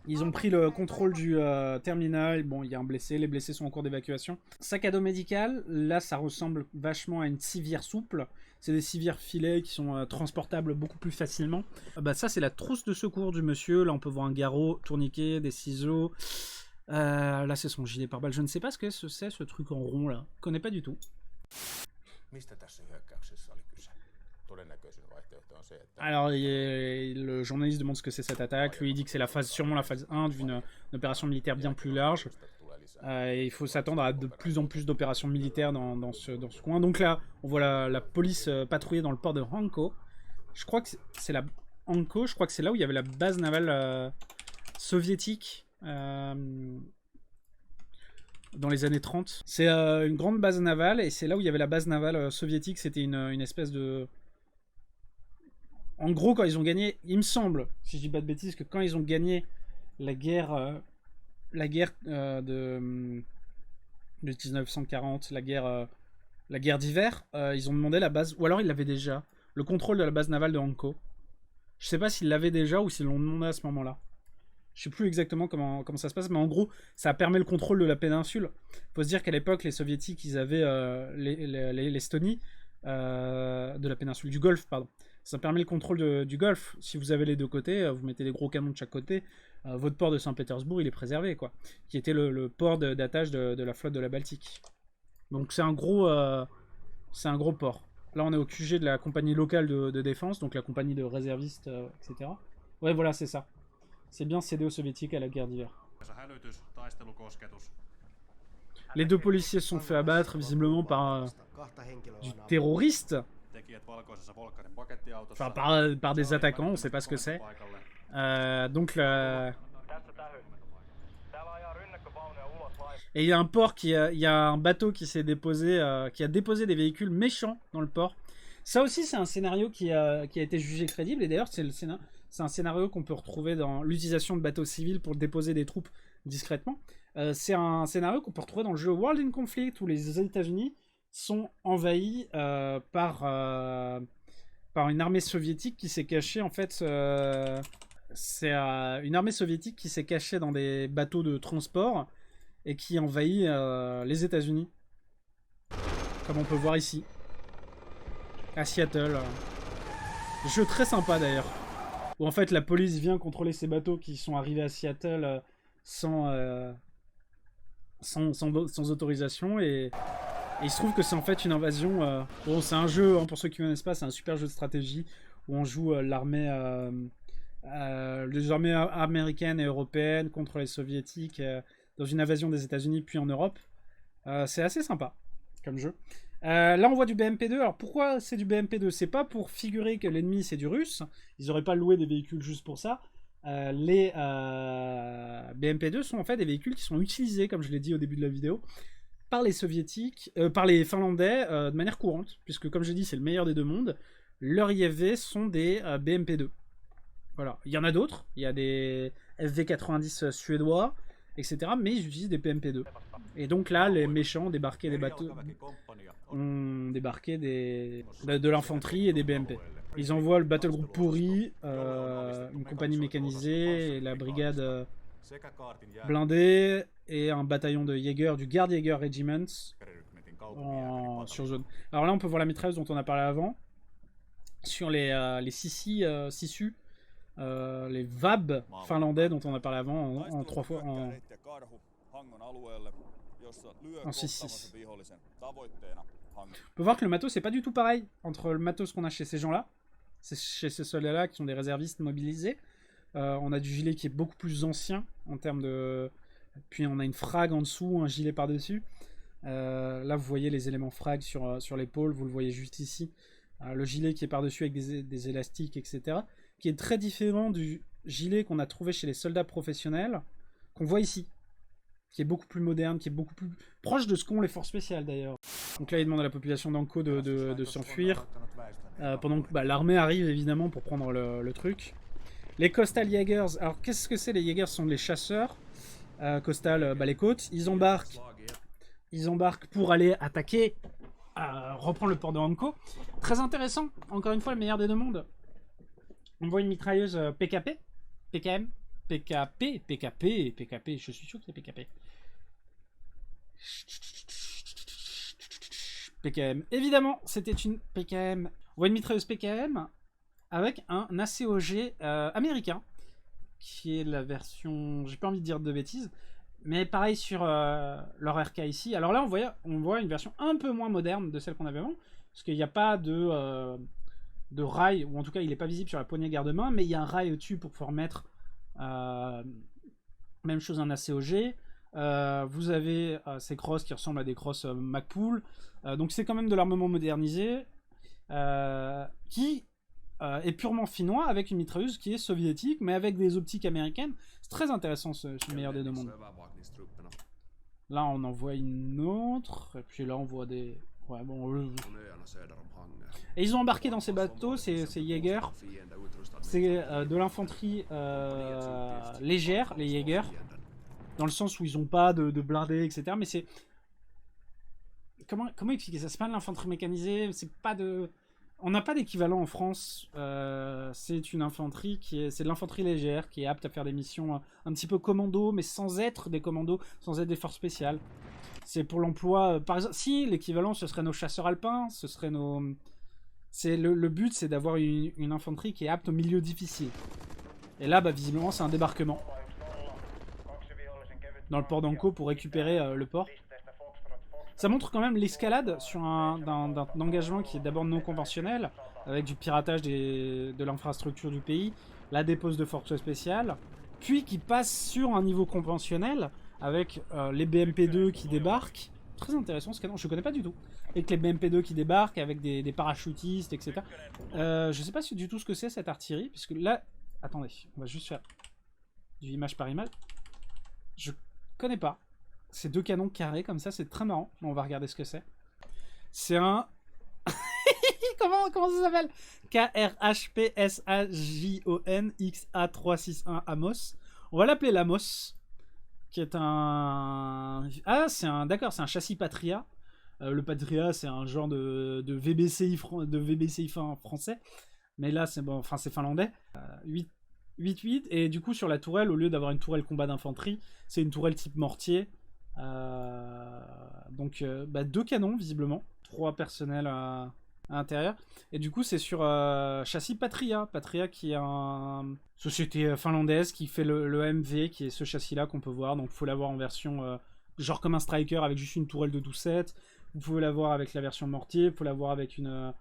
Ils ont pris le contrôle du terminal. Bon, il y a un blessé. Les blessés sont en cours d'évacuation. Sac à dos médical. Là, ça ressemble vachement à une civière souple. C'est des civières filets qui sont transportables beaucoup plus facilement. Bah, ça, c'est la trousse de secours du monsieur. Là, on peut voir un garrot, tourniquet, des ciseaux. Là, c'est son gilet pare-balles. Je ne sais pas ce que c'est, ce truc en rond, là. Je connais pas du tout. Alors, le journaliste demande ce que c'est cette attaque. Lui, il dit que c'est sûrement la phase 1 d'une opération militaire bien plus large. Et il faut s'attendre à de plus en plus d'opérations militaires dans ce coin. Donc là, on voit la police patrouiller dans le port de Hanko. Je crois que c'est la Hanko. Je crois que c'est là où il y avait la base navale soviétique dans les années 30. C'est une grande base navale et c'est là où il y avait la base navale soviétique. C'était une espèce de... En gros, quand ils ont gagné, il me semble, si je dis pas de bêtises, que quand ils ont gagné la guerre de 1940, la guerre d'hiver, ils ont demandé la base, ou alors ils l'avaient déjà, le contrôle de la base navale de Hanko. Je sais pas s'ils l'avaient déjà ou s'ils l'ont demandé à ce moment-là. Je sais plus exactement comment ça se passe, mais en gros, ça permet le contrôle de la péninsule. Faut se dire qu'à l'époque, les soviétiques, ils avaient l'Estonie, de la péninsule, du Golfe, pardon. Ça permet le contrôle du Golfe. Si vous avez les deux côtés, vous mettez des gros canons de chaque côté, votre port de Saint-Pétersbourg, il est préservé, quoi. Qui était le port d'attache de la flotte de la Baltique. Donc c'est un gros port. Là, on est au QG de la compagnie locale de défense, donc la compagnie de réservistes, etc. Ouais, voilà, c'est ça. C'est bien cédé aux soviétiques à la guerre d'hiver. Les deux policiers se sont fait abattre, visiblement par du terroriste. Enfin, par des attaquants, on sait pas ce que c'est. Donc et il y a un port il y a un bateau qui s'est déposé, qui a déposé des véhicules méchants dans le port. Ça aussi, c'est un scénario qui a été jugé crédible. Et d'ailleurs, c'est un scénario qu'on peut retrouver dans l'utilisation de bateaux civils pour déposer des troupes discrètement. C'est un scénario qu'on peut retrouver dans le jeu World in Conflict, où les États-Unis sont envahis par une armée soviétique qui s'est cachée, en fait, c'est une armée soviétique qui s'est cachée dans des bateaux de transport et qui envahit les États-Unis, comme on peut voir ici, à Seattle. Jeu très sympa d'ailleurs. où en fait la police vient contrôler ces bateaux qui sont arrivés à Seattle sans autorisation, et il se trouve que c'est en fait une invasion. Bon, c'est un jeu, hein, pour ceux qui ne connaissent pas, c'est un super jeu de stratégie où on joue les armées américaines et européennes contre les soviétiques dans une invasion des États-Unis puis en Europe. C'est assez sympa comme jeu. Là, on voit du BMP2. Alors, pourquoi c'est du BMP2? C'est pas pour figurer que l'ennemi, c'est du russe. Ils auraient pas loué des véhicules juste pour ça. Les BMP2 sont en fait des véhicules qui sont utilisés, comme je l'ai dit au début de la vidéo, par les soviétiques, par les finlandais de manière courante, puisque comme je l'ai dit, c'est le meilleur des deux mondes. Leurs IFV sont des BMP2. Voilà. Il y en a d'autres. Il y a des FV90 suédois, etc. Mais ils utilisent des BMP2. Et donc là, les méchants débarquaient des bateaux, ont débarqué de l'infanterie et des BMP. Ils envoient le battle group pourri, une compagnie mécanisée, et la brigade blindée, et un bataillon de Jäger, du Guard Jäger Regiment, sur zone. Alors là, on peut voir la mitrailleuse dont on a parlé avant. Sur les Sissu, les VAB finlandais dont on a parlé avant, en 3 fois, en 6-6. On peut voir que le matos c'est pas du tout pareil entre le matos qu'on a chez ces gens-là, chez ces soldats-là qui sont des réservistes mobilisés. On a du gilet qui est beaucoup plus ancien en termes de... Puis on a une frag en dessous, un gilet par-dessus. Là vous voyez les éléments frag sur l'épaule, vous le voyez juste ici. Le gilet qui est par-dessus avec des élastiques, etc. Qui est très différent du gilet qu'on a trouvé chez les soldats professionnels, qu'on voit ici. Qui est beaucoup plus moderne, qui est beaucoup plus proche de ce qu'ont les forces spéciales d'ailleurs. Donc là, il demande à la population d'Anko de s'enfuir. Pendant que l'armée arrive évidemment pour prendre le truc. Les Coastal Jaegers, alors qu'est-ce que c'est les Jaegers? Ce sont les chasseurs. Coastal, les côtes. Ils embarquent pour aller attaquer, reprendre le port de Anko. Très intéressant, encore une fois, le meilleur des deux mondes. On voit une mitrailleuse PKP, PKM. PKP, je suis sûr que c'est PKP. PKM. Évidemment, c'était une PKM. On voit une mitrailleuse PKM avec un ACOG américain, qui est la version... J'ai pas envie de dire de bêtises, mais pareil sur leur RK ici. Alors là, on voit une version un peu moins moderne de celle qu'on avait avant, parce qu'il n'y a pas de rail, ou en tout cas, il n'est pas visible sur la poignée garde-main, mais il y a un rail au-dessus pour pouvoir mettre... même chose un ACOG. Vous avez ces crosses qui ressemblent à des crosses Magpul. Donc c'est quand même de l'armement modernisé qui est purement finnois, avec une mitrailleuse qui est soviétique mais avec des optiques américaines. C'est très intéressant ce meilleur des deux mondes. Là on en voit une autre, et puis là on voit des... Ouais, bon, et ils ont embarqué dans ces bateaux, ces Jaeger. C'est de l'infanterie légère, les Jaeger, dans le sens où ils n'ont pas de blindés, etc. Mais c'est... Comment expliquer ça? C'est pas de l'infanterie mécanisée, c'est pas de... On n'a pas d'équivalent en France. C'est une infanterie c'est de l'infanterie légère, qui est apte à faire des missions un petit peu commando, mais sans être des commandos, sans être des forces spéciales. C'est pour l'emploi... par exemple, si l'équivalent, ce serait nos chasseurs alpins, ce serait nos... Le but, c'est d'avoir une infanterie qui est apte au milieu difficile. Et là, visiblement, c'est un débarquement dans le port d'Anko pour récupérer le port. Ça montre quand même l'escalade sur d'un engagement qui est d'abord non conventionnel, avec du piratage de l'infrastructure du pays, la dépose de forces spéciales, puis qui passe sur un niveau conventionnel, avec les BMP2 qui débarquent. Très intéressant ce canon, je ne connais pas du tout. Avec les BMP2 qui débarquent, avec des parachutistes, etc. Je sais pas du tout ce que c'est cette artillerie, puisque là... Attendez, on va juste faire du image par image. Je connais pas. C'est deux canons carrés comme ça, c'est très marrant. On va regarder ce que c'est. C'est un... comment ça s'appelle? KRHPSAJON-XA361 Amos. On va l'appeler l'Amos. Qui est un... Ah, c'est un... D'accord, c'est un châssis Patria. Le Patria, c'est un genre de VBCI, français. Mais là, c'est bon, enfin, c'est finlandais. 8-8. Et du coup, sur la tourelle, au lieu d'avoir une tourelle combat d'infanterie, c'est une tourelle type mortier. Donc, deux canons, visiblement. 3 personnels à l'intérieur. Et du coup, c'est sur châssis Patria. Patria qui est une société finlandaise qui fait le AMV, qui est ce châssis-là qu'on peut voir. Donc, il faut l'avoir en version genre comme un Striker avec juste une tourelle de 12-7. Vous pouvez l'avoir avec la version mortier. Il faut l'avoir avec une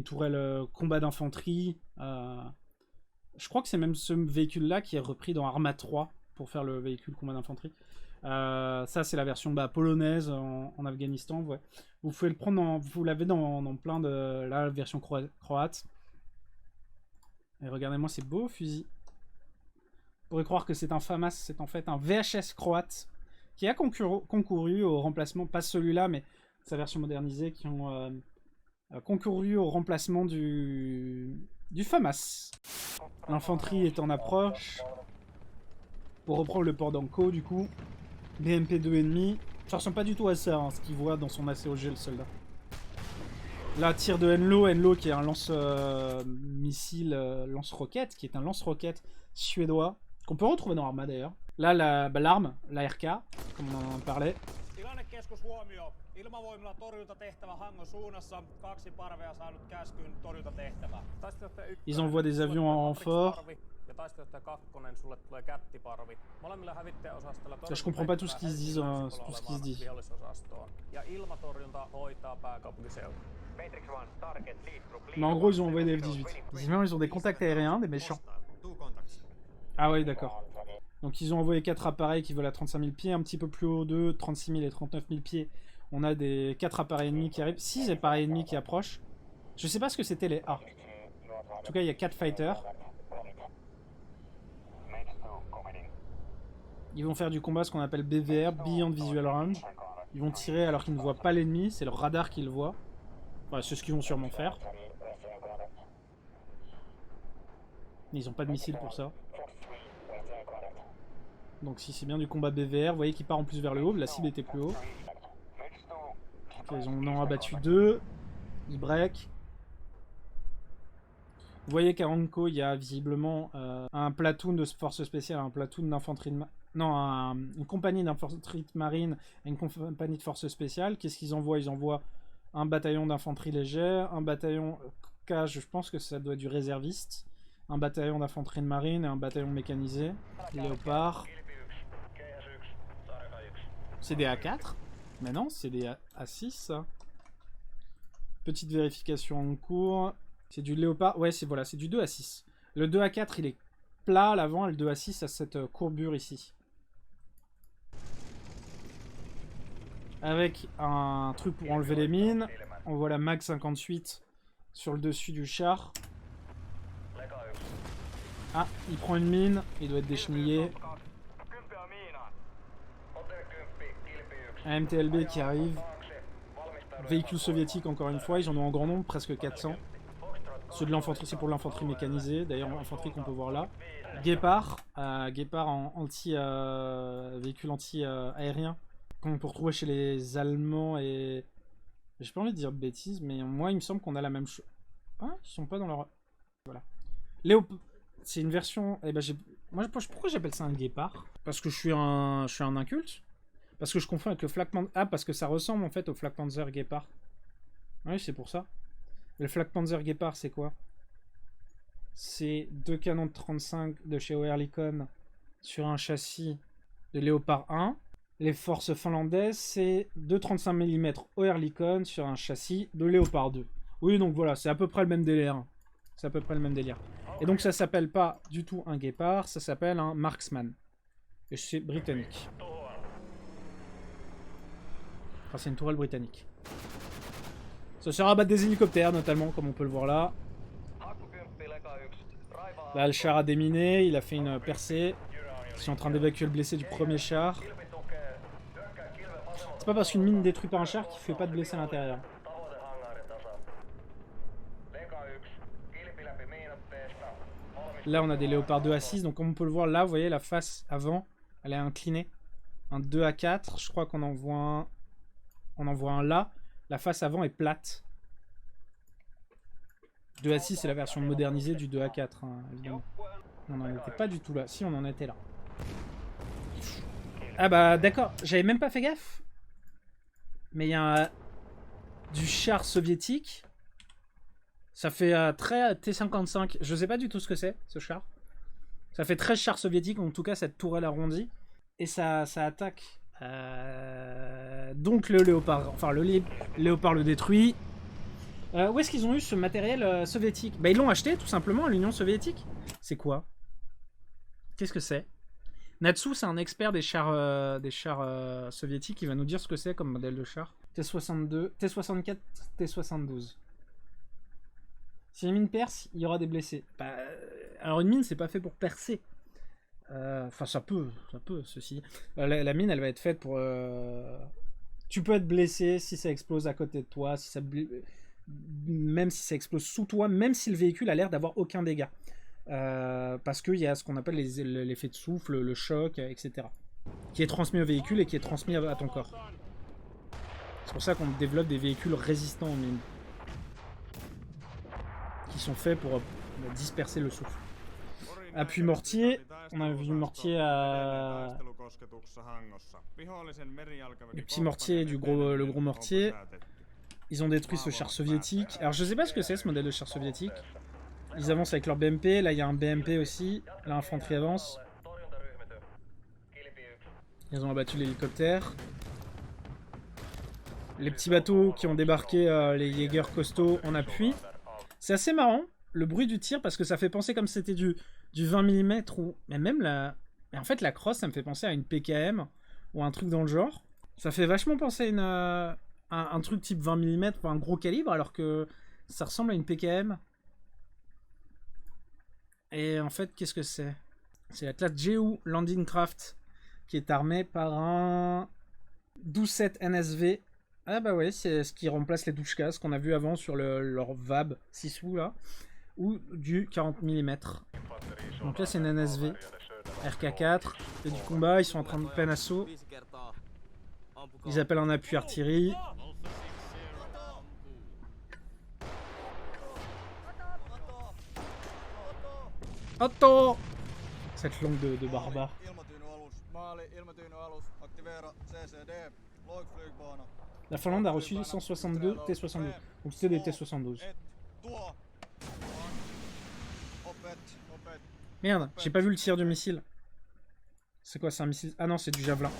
tourelle combat d'infanterie. Je crois que c'est même ce véhicule-là qui est repris dans Arma 3 pour faire le véhicule combat d'infanterie. Ça, c'est la version polonaise en Afghanistan. Ouais. Vous pouvez le prendre, vous l'avez dans plein de la version croate. Et regardez-moi ces beaux fusils. On pourrait croire que c'est un FAMAS, c'est en fait un VHS croate qui a concouru au remplacement, pas celui-là, mais sa version modernisée, qui ont concouru au remplacement du FAMAS. L'infanterie est en approche. Pour reprendre le port d'Anko, du coup. BMP2 ennemis. Ça ressemble pas du tout à ça, hein, ce qu'il voit dans son ACOG, le soldat. Là, tir de Enlo qui est un lance-missile, lance-roquette, qui est un lance-roquette suédois, qu'on peut retrouver dans Arma d'ailleurs. Là, l'arme, la RK, comme on en parlait. Ils envoient des avions en renfort. Je comprends pas tout ce qu'ils se disent, tout ce qui se dit. Mais en gros, ils ont envoyé des F-18. Visiblement, ils ont des contacts aériens, des méchants. Ah oui, d'accord. Donc ils ont envoyé 4 appareils qui volent à 35 000 pieds, un petit peu plus haut d'eux, 36 000 et 39 000 pieds. On a des 4 appareils ennemis qui arrivent, 6 appareils ennemis qui approchent. Je sais pas ce que c'était les A. En tout cas, il y a 4 fighters. Ils vont faire du combat, ce qu'on appelle BVR, Beyond Visual Range. Ils vont tirer alors qu'ils ne voient pas l'ennemi, c'est leur radar qui le voit. Enfin, c'est ce qu'ils vont sûrement faire. Mais ils n'ont pas de missiles pour ça. Donc si c'est bien du combat BVR, vous voyez qu'il part en plus vers le haut, la cible était plus haut. Okay, ils en ont abattu 2. Ils break. Vous voyez qu'à Anko, il y a visiblement un platoon de force spéciale, un platoon d'infanterie de une compagnie d'infanterie de marine et une compagnie de force spéciale. Qu'est-ce qu'ils envoient? Ils envoient un bataillon d'infanterie légère, un bataillon K, je pense que ça doit être du réserviste, un bataillon d'infanterie de marine et un bataillon mécanisé. Léopard. C'est des A4? Mais non, c'est des A6 ça. Petite vérification en cours. C'est du Léopard. Ouais, c'est voilà, c'est du 2A6. Le 2A4 il est plat à l'avant et le 2A6 a cette courbure ici. Avec un truc pour enlever les mines. On voit la Mag 58 sur le dessus du char. Ah, il prend une mine, il doit être déchenillé. Un MTLB qui arrive. Véhicule soviétique encore une fois, ils en ont en grand nombre, presque 400. Ceux de l'infanterie, c'est pour l'infanterie mécanisée, d'ailleurs l'infanterie qu'on peut voir là. Guépard, Guépard en véhicule anti-aérien, qu'on peut retrouver chez les Allemands et... J'ai pas envie de dire bêtises, mais moi il me semble qu'on a la même chose. Ah, ils sont pas dans leur... Voilà. C'est une version... Eh ben, pourquoi j'appelle ça un Guépard? Parce que je suis un inculte. Parce que je confonds avec le Flak Panzer... Ah, parce que ça ressemble en fait au Flak Panzer Guépard. Oui, c'est pour ça. Le Flak Panzer Guépard, c'est quoi? C'est 2 canons de 35 de chez Oerlikon sur un châssis de Léopard 1. Les forces finlandaises, c'est 2 35 mm Oerlikon sur un châssis de Léopard 2. Oui, donc voilà, c'est à peu près le même délire. C'est à peu près le même délire. Et donc ça s'appelle pas du tout un Guépard, ça s'appelle un Marksman. Et c'est britannique. Enfin, c'est une tourelle britannique. Ça sert à battre des hélicoptères, notamment, comme on peut le voir là. Là, le char a déminé, il a fait une percée. Ils sont en train d'évacuer le blessé du premier char. C'est pas parce qu'une mine détruit par un char qu'il fait pas de blessé à l'intérieur. Là, on a des Léopard 2A6, donc comme on peut le voir là, vous voyez, la face avant, elle est inclinée. Un 2A4, je crois qu'on en voit un... On en voit un là. La face avant est plate. 2A6 c'est la version modernisée du 2A4, hein, évidemment. On n'en était pas du tout là. Si, on en était là. Ah bah d'accord, j'avais même pas fait gaffe. Mais il y a du char soviétique Ça fait très T-55. Je sais pas du tout ce que c'est, ce char. Ça fait très char soviétique, en tout cas cette tourelle arrondie. Et ça attaque. Donc le léopard, enfin le léopard le détruit. Où est-ce qu'ils ont eu ce matériel soviétique? Bah ils l'ont acheté tout simplement à l'Union soviétique. C'est quoi? Qu'est-ce que c'est? Natsu, c'est un expert des chars soviétiques. Il va nous dire ce que c'est comme modèle de char. T-62, T-64, T-72. Si une mine perce, il y aura des blessés. Bah, alors une mine, c'est pas fait pour percer. Enfin, ça peut, ceci. La mine, elle va être faite pour... Tu peux être blessé si ça explose à côté de toi, si ça... même si ça explose sous toi, même si le véhicule a l'air d'avoir aucun dégât. Parce qu'il y a ce qu'on appelle l'effet de souffle, le choc, etc. Qui est transmis au véhicule et qui est transmis à ton corps. C'est pour ça qu'on développe des véhicules résistants aux mines. Qui sont faits pour disperser le souffle. Appui mortier, on a vu mortier à... Le petit mortier, le gros mortier. Ils ont détruit ce char soviétique. Alors je sais pas ce que c'est ce modèle de char soviétique. Ils avancent avec leur BMP, là il y a un BMP aussi. Là l'infanterie avance. Ils ont abattu l'hélicoptère. Les petits bateaux qui ont débarqué, les Jaeger costauds en appui. C'est assez marrant, le bruit du tir, parce que ça fait penser comme si c'était du 20 mm ou... Mais même la... Mais en fait, la crosse, ça me fait penser à une PKM ou un truc dans le genre. Ça fait vachement penser à un truc type 20 mm, un gros calibre, alors que ça ressemble à une PKM. Et en fait, qu'est-ce que c'est? C'est la classe Jehu Landing Craft, qui est armée par un 12-7 NSV. Ah bah ouais, c'est ce qui remplace les Douchkas, ce qu'on a vu avant sur leur VAB 6 sous là, ou du 40 mm. Donc là c'est une NSV, RK4, il y a du combat, ils sont en train de plein assaut. Ils appellent un appui artillerie. Otto! Cette langue de barbare. La Finlande a reçu 162 T-72. Donc c'était des T-72. Merde, j'ai pas vu le tir du missile. C'est quoi, c'est un missile? Ah non, c'est du javelin.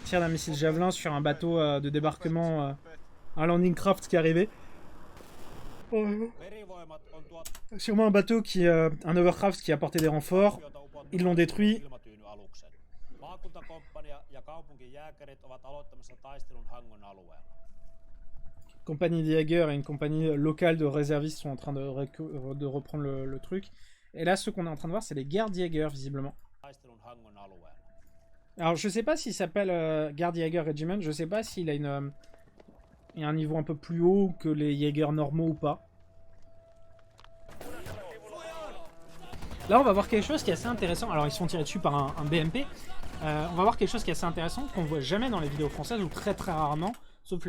Tir d'un missile javelin sur un bateau de débarquement, un landing craft qui est arrivé. Sûrement un bateau qui, un overcraft qui a apporté des renforts. Ils l'ont détruit. Compagnie de Jaeger et une compagnie locale de réservistes sont en train de reprendre le truc. Et là, ce qu'on est en train de voir, c'est les Guard Jaeger, visiblement. Alors, je sais pas s'il s'appelle Guard Jaeger Regiment. Je sais pas s'il a il y a un niveau un peu plus haut que les Jaeger normaux ou pas. Là, on va voir quelque chose qui est assez intéressant. Alors, ils se font tirer dessus par un BMP. On va voir quelque chose qui est assez intéressant, qu'on voit jamais dans les vidéos françaises, ou très très rarement, sauf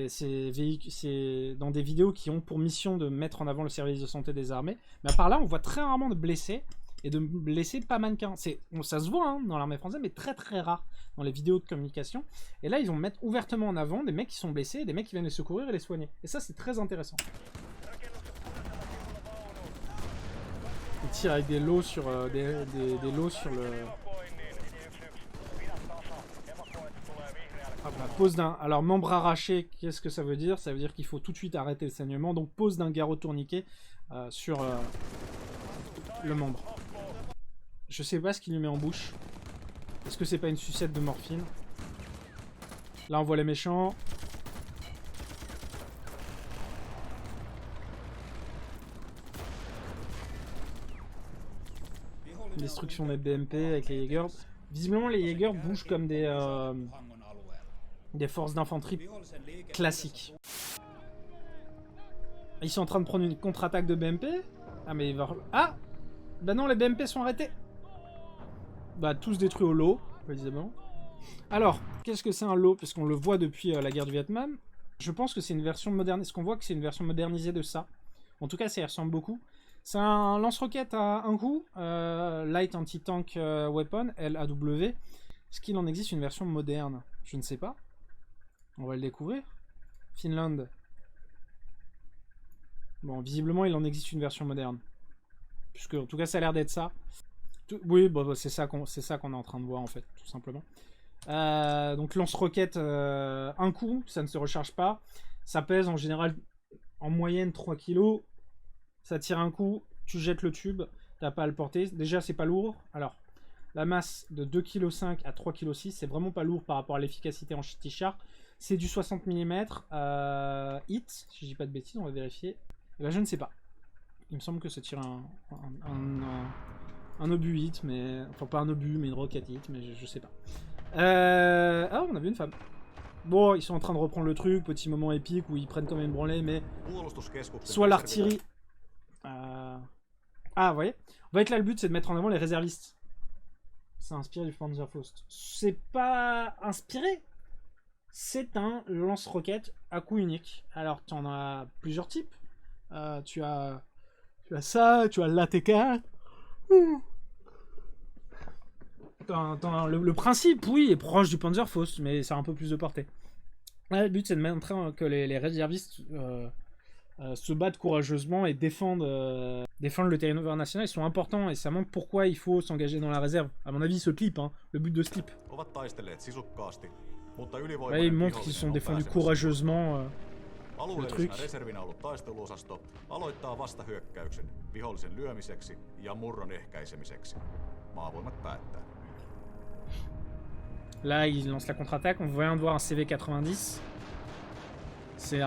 c'est dans des vidéos qui ont pour mission de mettre en avant le service de santé des armées. Mais à part là, on voit très rarement de blessés, et de blessés pas mannequins. Bon, ça se voit hein, dans l'armée française, mais très très rare dans les vidéos de communication. Et là, ils vont mettre ouvertement en avant des mecs qui sont blessés, et des mecs qui viennent les secourir et les soigner. Et ça, c'est très intéressant. Ils tirent avec des lots sur des lots sur le... Ah bah, pose d'un... Alors, membre arraché, qu'est-ce que ça veut dire? Ça veut dire qu'il faut tout de suite arrêter le saignement. Donc, pose d'un garrot tourniquet sur le membre. Je sais pas ce qu'il lui met en bouche. Est-ce que c'est pas une sucette de morphine? Là, on voit les méchants. Destruction des BMP avec les Jaeger. Visiblement, les Jaeger bougent comme des forces d'infanterie classiques. Ils sont en train de prendre une contre-attaque de BMP. Ah, mais il va... Ah! Bah non, les BMP sont arrêtés. Bah, tous détruits au lot, précisément. Alors, qu'est-ce que c'est un lot? Parce qu'on le voit depuis la guerre du Vietnam. Je pense que c'est une version moderne. Est-ce qu'on voit que c'est une version modernisée de ça? En tout cas, ça y ressemble beaucoup. C'est un lance-roquette à un coup, Light Anti-Tank Weapon, LAW. Est-ce qu'il en existe une version moderne? Je ne sais pas. On va le découvrir. Finlande. Bon, visiblement, il en existe une version moderne. Puisque, en tout cas, ça a l'air d'être ça. Oui, bon, c'est ça qu'on est en train de voir, en fait, tout simplement. Donc, lance-roquette, un coup, ça ne se recharge pas. Ça pèse, en général, en moyenne, 3 kg. Ça tire un coup, tu jettes le tube, t'as pas à le porter. Déjà, c'est pas lourd. Alors, la masse de 2,5 kg à 3,6 kg, c'est vraiment pas lourd par rapport à l'efficacité en T-Shark. C'est du 60 mm. Hit, si je dis pas de bêtises, on va vérifier. Et ben, je ne sais pas. Il me semble que ça tire un obus hit, mais... Enfin, pas un obus, mais une rocket hit, mais je sais pas. Ah, on a vu une femme. Bon, ils sont en train de reprendre le truc, petit moment épique où ils prennent quand même une branlée, mais... Soit l'artillerie... Ah, vous voyez? En fait, là, le but, c'est de mettre en avant les réservistes. C'est inspiré du Panzerfaust. C'est pas inspiré. C'est un lance-roquette à coup unique. Alors, tu en as plusieurs types. Tu as ça, tu as l'AT4. Le principe, oui, est proche du Panzerfaust, mais ça a un peu plus de portée. Là, le but, c'est de montrer que les réservistes se battent courageusement et défendent le territoire national. Ils sont importants et ça montre pourquoi il faut s'engager dans la réserve. À mon avis, ce clip, hein, le but de ce clip. Là, il montre qu'ils sont défendus courageusement. Le truc. Là, il lance la contre-attaque. On vient de voir un CV90. C'est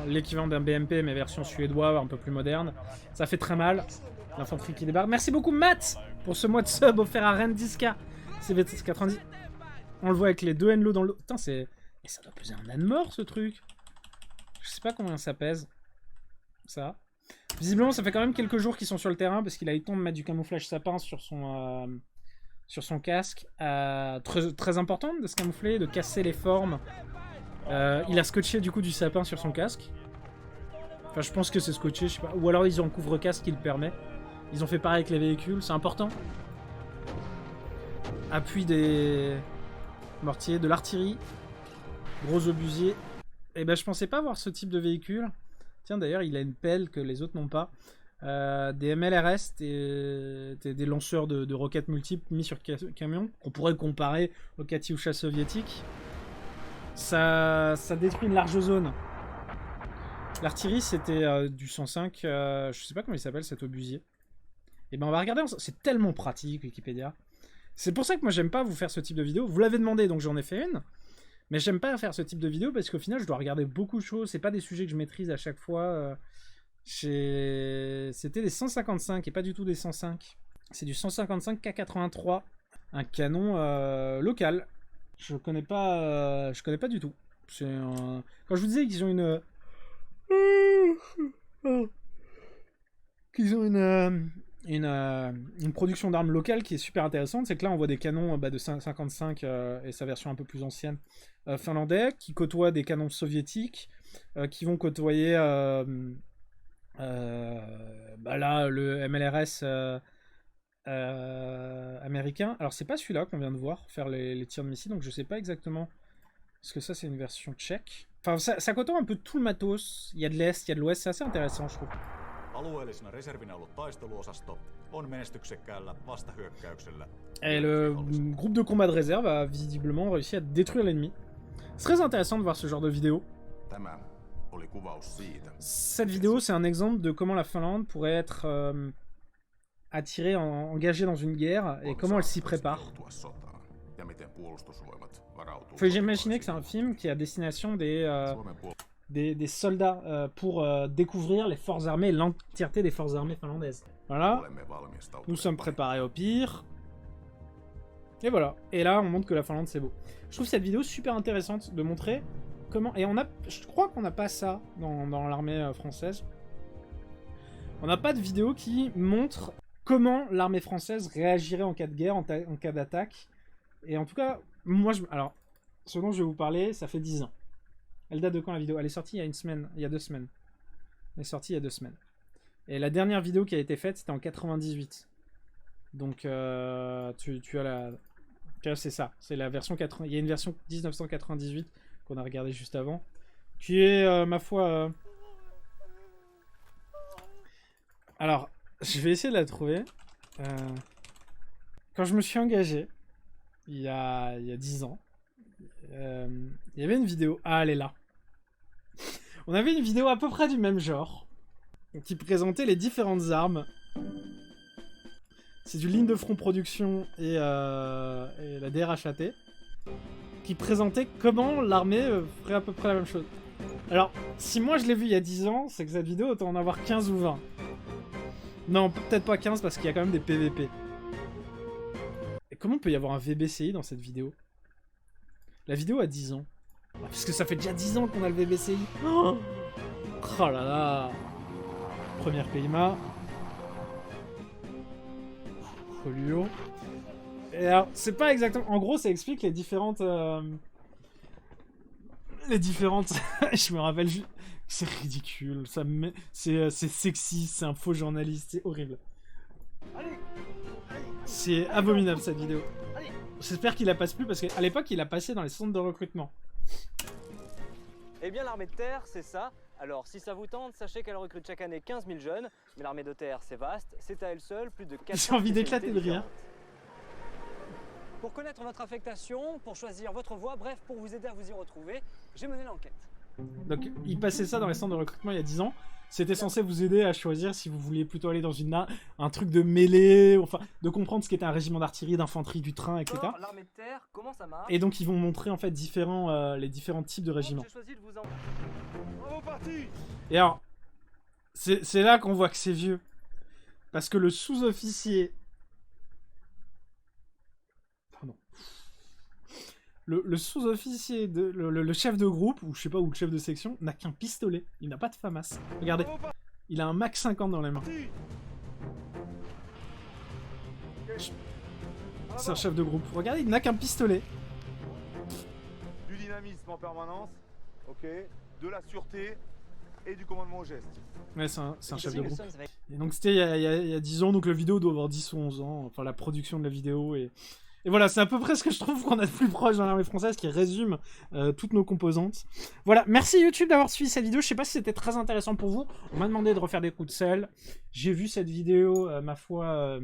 l'équivalent d'un BMP, mais version suédois, un peu plus moderne. Ça fait très mal. L'infanterie qui débarque. Merci beaucoup, Matt, pour ce mois de sub offert à Rendiska. CV90. On le voit avec les deux Enlo dans le... Putain, c'est... Et ça doit peser un âne mort, ce truc. Je sais pas combien ça pèse. Ça. Visiblement, ça fait quand même quelques jours qu'ils sont sur le terrain, parce qu'il a eu le temps de mettre du camouflage sapin sur son casque. Très important de se camoufler, de casser les formes. Il a scotché du coup du sapin sur son casque. Enfin, je pense que c'est scotché, je sais pas. Ou alors ils ont un couvre-casque qui le permet. Ils ont fait pareil avec les véhicules, c'est important. Appui des mortiers, de l'artillerie. Gros obusier. Et ben, je pensais pas voir ce type de véhicule. Tiens, d'ailleurs, il a une pelle que les autres n'ont pas. Des MLRS, des lanceurs de roquettes multiples mis sur camion, qu'on pourrait comparer aux Katyusha soviétiques. Ça détruit une large zone. L'artillerie, c'était du 105. Je sais pas comment il s'appelle cet obusier. Et ben, on va regarder. C'est tellement pratique, Wikipédia. C'est pour ça que moi, j'aime pas vous faire ce type de vidéo. Vous l'avez demandé, donc j'en ai fait une. Mais j'aime pas faire ce type de vidéo parce qu'au final, je dois regarder beaucoup de choses. C'est pas des sujets que je maîtrise à chaque fois. C'était des 155 et pas du tout des 105. C'est du 155 K83. Un canon local. Je connais pas du tout. Quand je vous disais qu'ils ont une production d'armes locales qui est super intéressante, c'est que là on voit des canons de 55 et sa version un peu plus ancienne finlandais qui côtoient des canons soviétiques qui vont côtoyer là le MLRS américain. Alors c'est pas celui-là qu'on vient de voir faire les tirs de missiles, donc je sais pas exactement, parce que ça c'est une version tchèque. Enfin ça côtoie un peu tout le matos, il y a de l'Est, il y a de l'Ouest, c'est assez intéressant je trouve. Et le groupe de combat de réserve a visiblement réussi à détruire l'ennemi. C'est très intéressant de voir ce genre de vidéo. Cette vidéo, c'est un exemple de comment la Finlande pourrait être attirée, engagée dans une guerre, et comment elle s'y prépare. Faut imaginer que c'est un film qui est à destination des soldats pour découvrir les forces armées et l'entièreté des forces armées finlandaises. Voilà. Nous sommes préparés au pire. Et voilà. Et là, on montre que la Finlande, c'est beau. Je trouve cette vidéo super intéressante de montrer comment... Et je crois qu'on n'a pas ça dans l'armée française. On n'a pas de vidéo qui montre comment l'armée française réagirait en cas de guerre, en cas d'attaque. Et en tout cas, moi, alors, ce dont je vais vous parler, ça fait 10 ans. Elle date de quand la vidéo? Elle est sortie il y a 2 semaines. Elle est sortie il y a 2 semaines. Et la dernière vidéo qui a été faite, c'était en 98. Donc, tu as la... C'est ça. C'est la version 80... Il y a une version 1998 qu'on a regardé juste avant. Qui est, ma foi... Alors, je vais essayer de la trouver. Quand je me suis engagé, il y a 10 ans, il y avait une vidéo. Ah, elle est là. On avait une vidéo à peu près du même genre, qui présentait les différentes armes. C'est du Ligne de Front Production et la DRHAT, qui présentait comment l'armée ferait à peu près la même chose. Alors, si moi je l'ai vu il y a 10 ans, c'est que cette vidéo autant en avoir 15 ou 20. Non, peut-être pas 15 parce qu'il y a quand même des PVP. Et comment peut y avoir un VBCI dans cette vidéo? La vidéo a 10 ans. Ah, parce que ça fait déjà 10 ans qu'on a le VBCI. Oh là là. Première PIMA. Folio. Et alors, c'est pas exactement... En gros, ça explique les différentes... je me rappelle juste... C'est ridicule. C'est sexiste, c'est un faux journaliste, c'est horrible. C'est abominable cette vidéo. J'espère qu'il la passe plus parce qu'à l'époque il a passé dans les centres de recrutement. Eh bien l'armée de terre c'est ça. Alors si ça vous tente, sachez qu'elle recrute chaque année 15 000 jeunes. Mais l'armée de terre c'est vaste, c'est à elle seule plus de 400. J'ai envie d'éclater de rire. Pour connaître votre affectation, pour choisir votre voie, bref pour vous aider à vous y retrouver, j'ai mené l'enquête. Donc il passait ça dans les centres de recrutement il y a 10 ans. C'était censé vous aider à choisir si vous vouliez plutôt aller dans un truc de mêlée, enfin de comprendre ce qu'était un régiment d'artillerie, d'infanterie, du train, etc. Alors, l'armée de terre, comment ça marche? Et donc ils vont montrer en fait les différents types de régiments. J'ai choisi de vous en... Bravo parti. Et alors, c'est là qu'on voit que c'est vieux. Parce que le sous-officier... Pardon. Le sous-officier, le chef de groupe, ou je sais pas, ou le chef de section, n'a qu'un pistolet. Il n'a pas de FAMAS. Regardez. Il a un Mac 50 dans les mains. C'est un chef de groupe. Regardez, il n'a qu'un pistolet. Du dynamisme en permanence, ok, de la sûreté et du commandement au geste. Ouais, c'est un chef de groupe. Et donc c'était il y a 10 ans, donc la vidéo doit avoir 10 ou 11 ans, enfin la production de la vidéo. Et voilà, c'est à peu près ce que je trouve qu'on a de plus proche dans l'armée française, qui résume toutes nos composantes. Voilà, merci YouTube d'avoir suivi cette vidéo. Je sais pas si c'était très intéressant pour vous. On m'a demandé de refaire des coups de sel. J'ai vu cette vidéo, ma foi,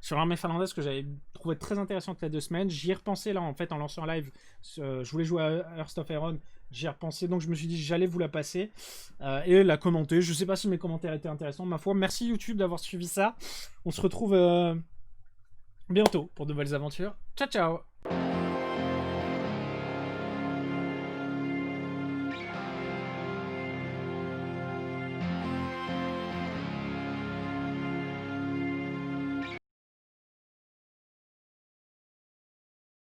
sur l'armée finlandaise que j'avais trouvé très intéressante il y a 2 semaines. J'y ai repensé là, en fait, en lançant un live. Je voulais jouer à Hearst of Iron. J'y ai repensé, donc je me suis dit j'allais vous la passer et la commenter. Je sais pas si mes commentaires étaient intéressants. Ma foi, merci YouTube d'avoir suivi ça. On se retrouve... bientôt pour de nouvelles aventures. Ciao ciao.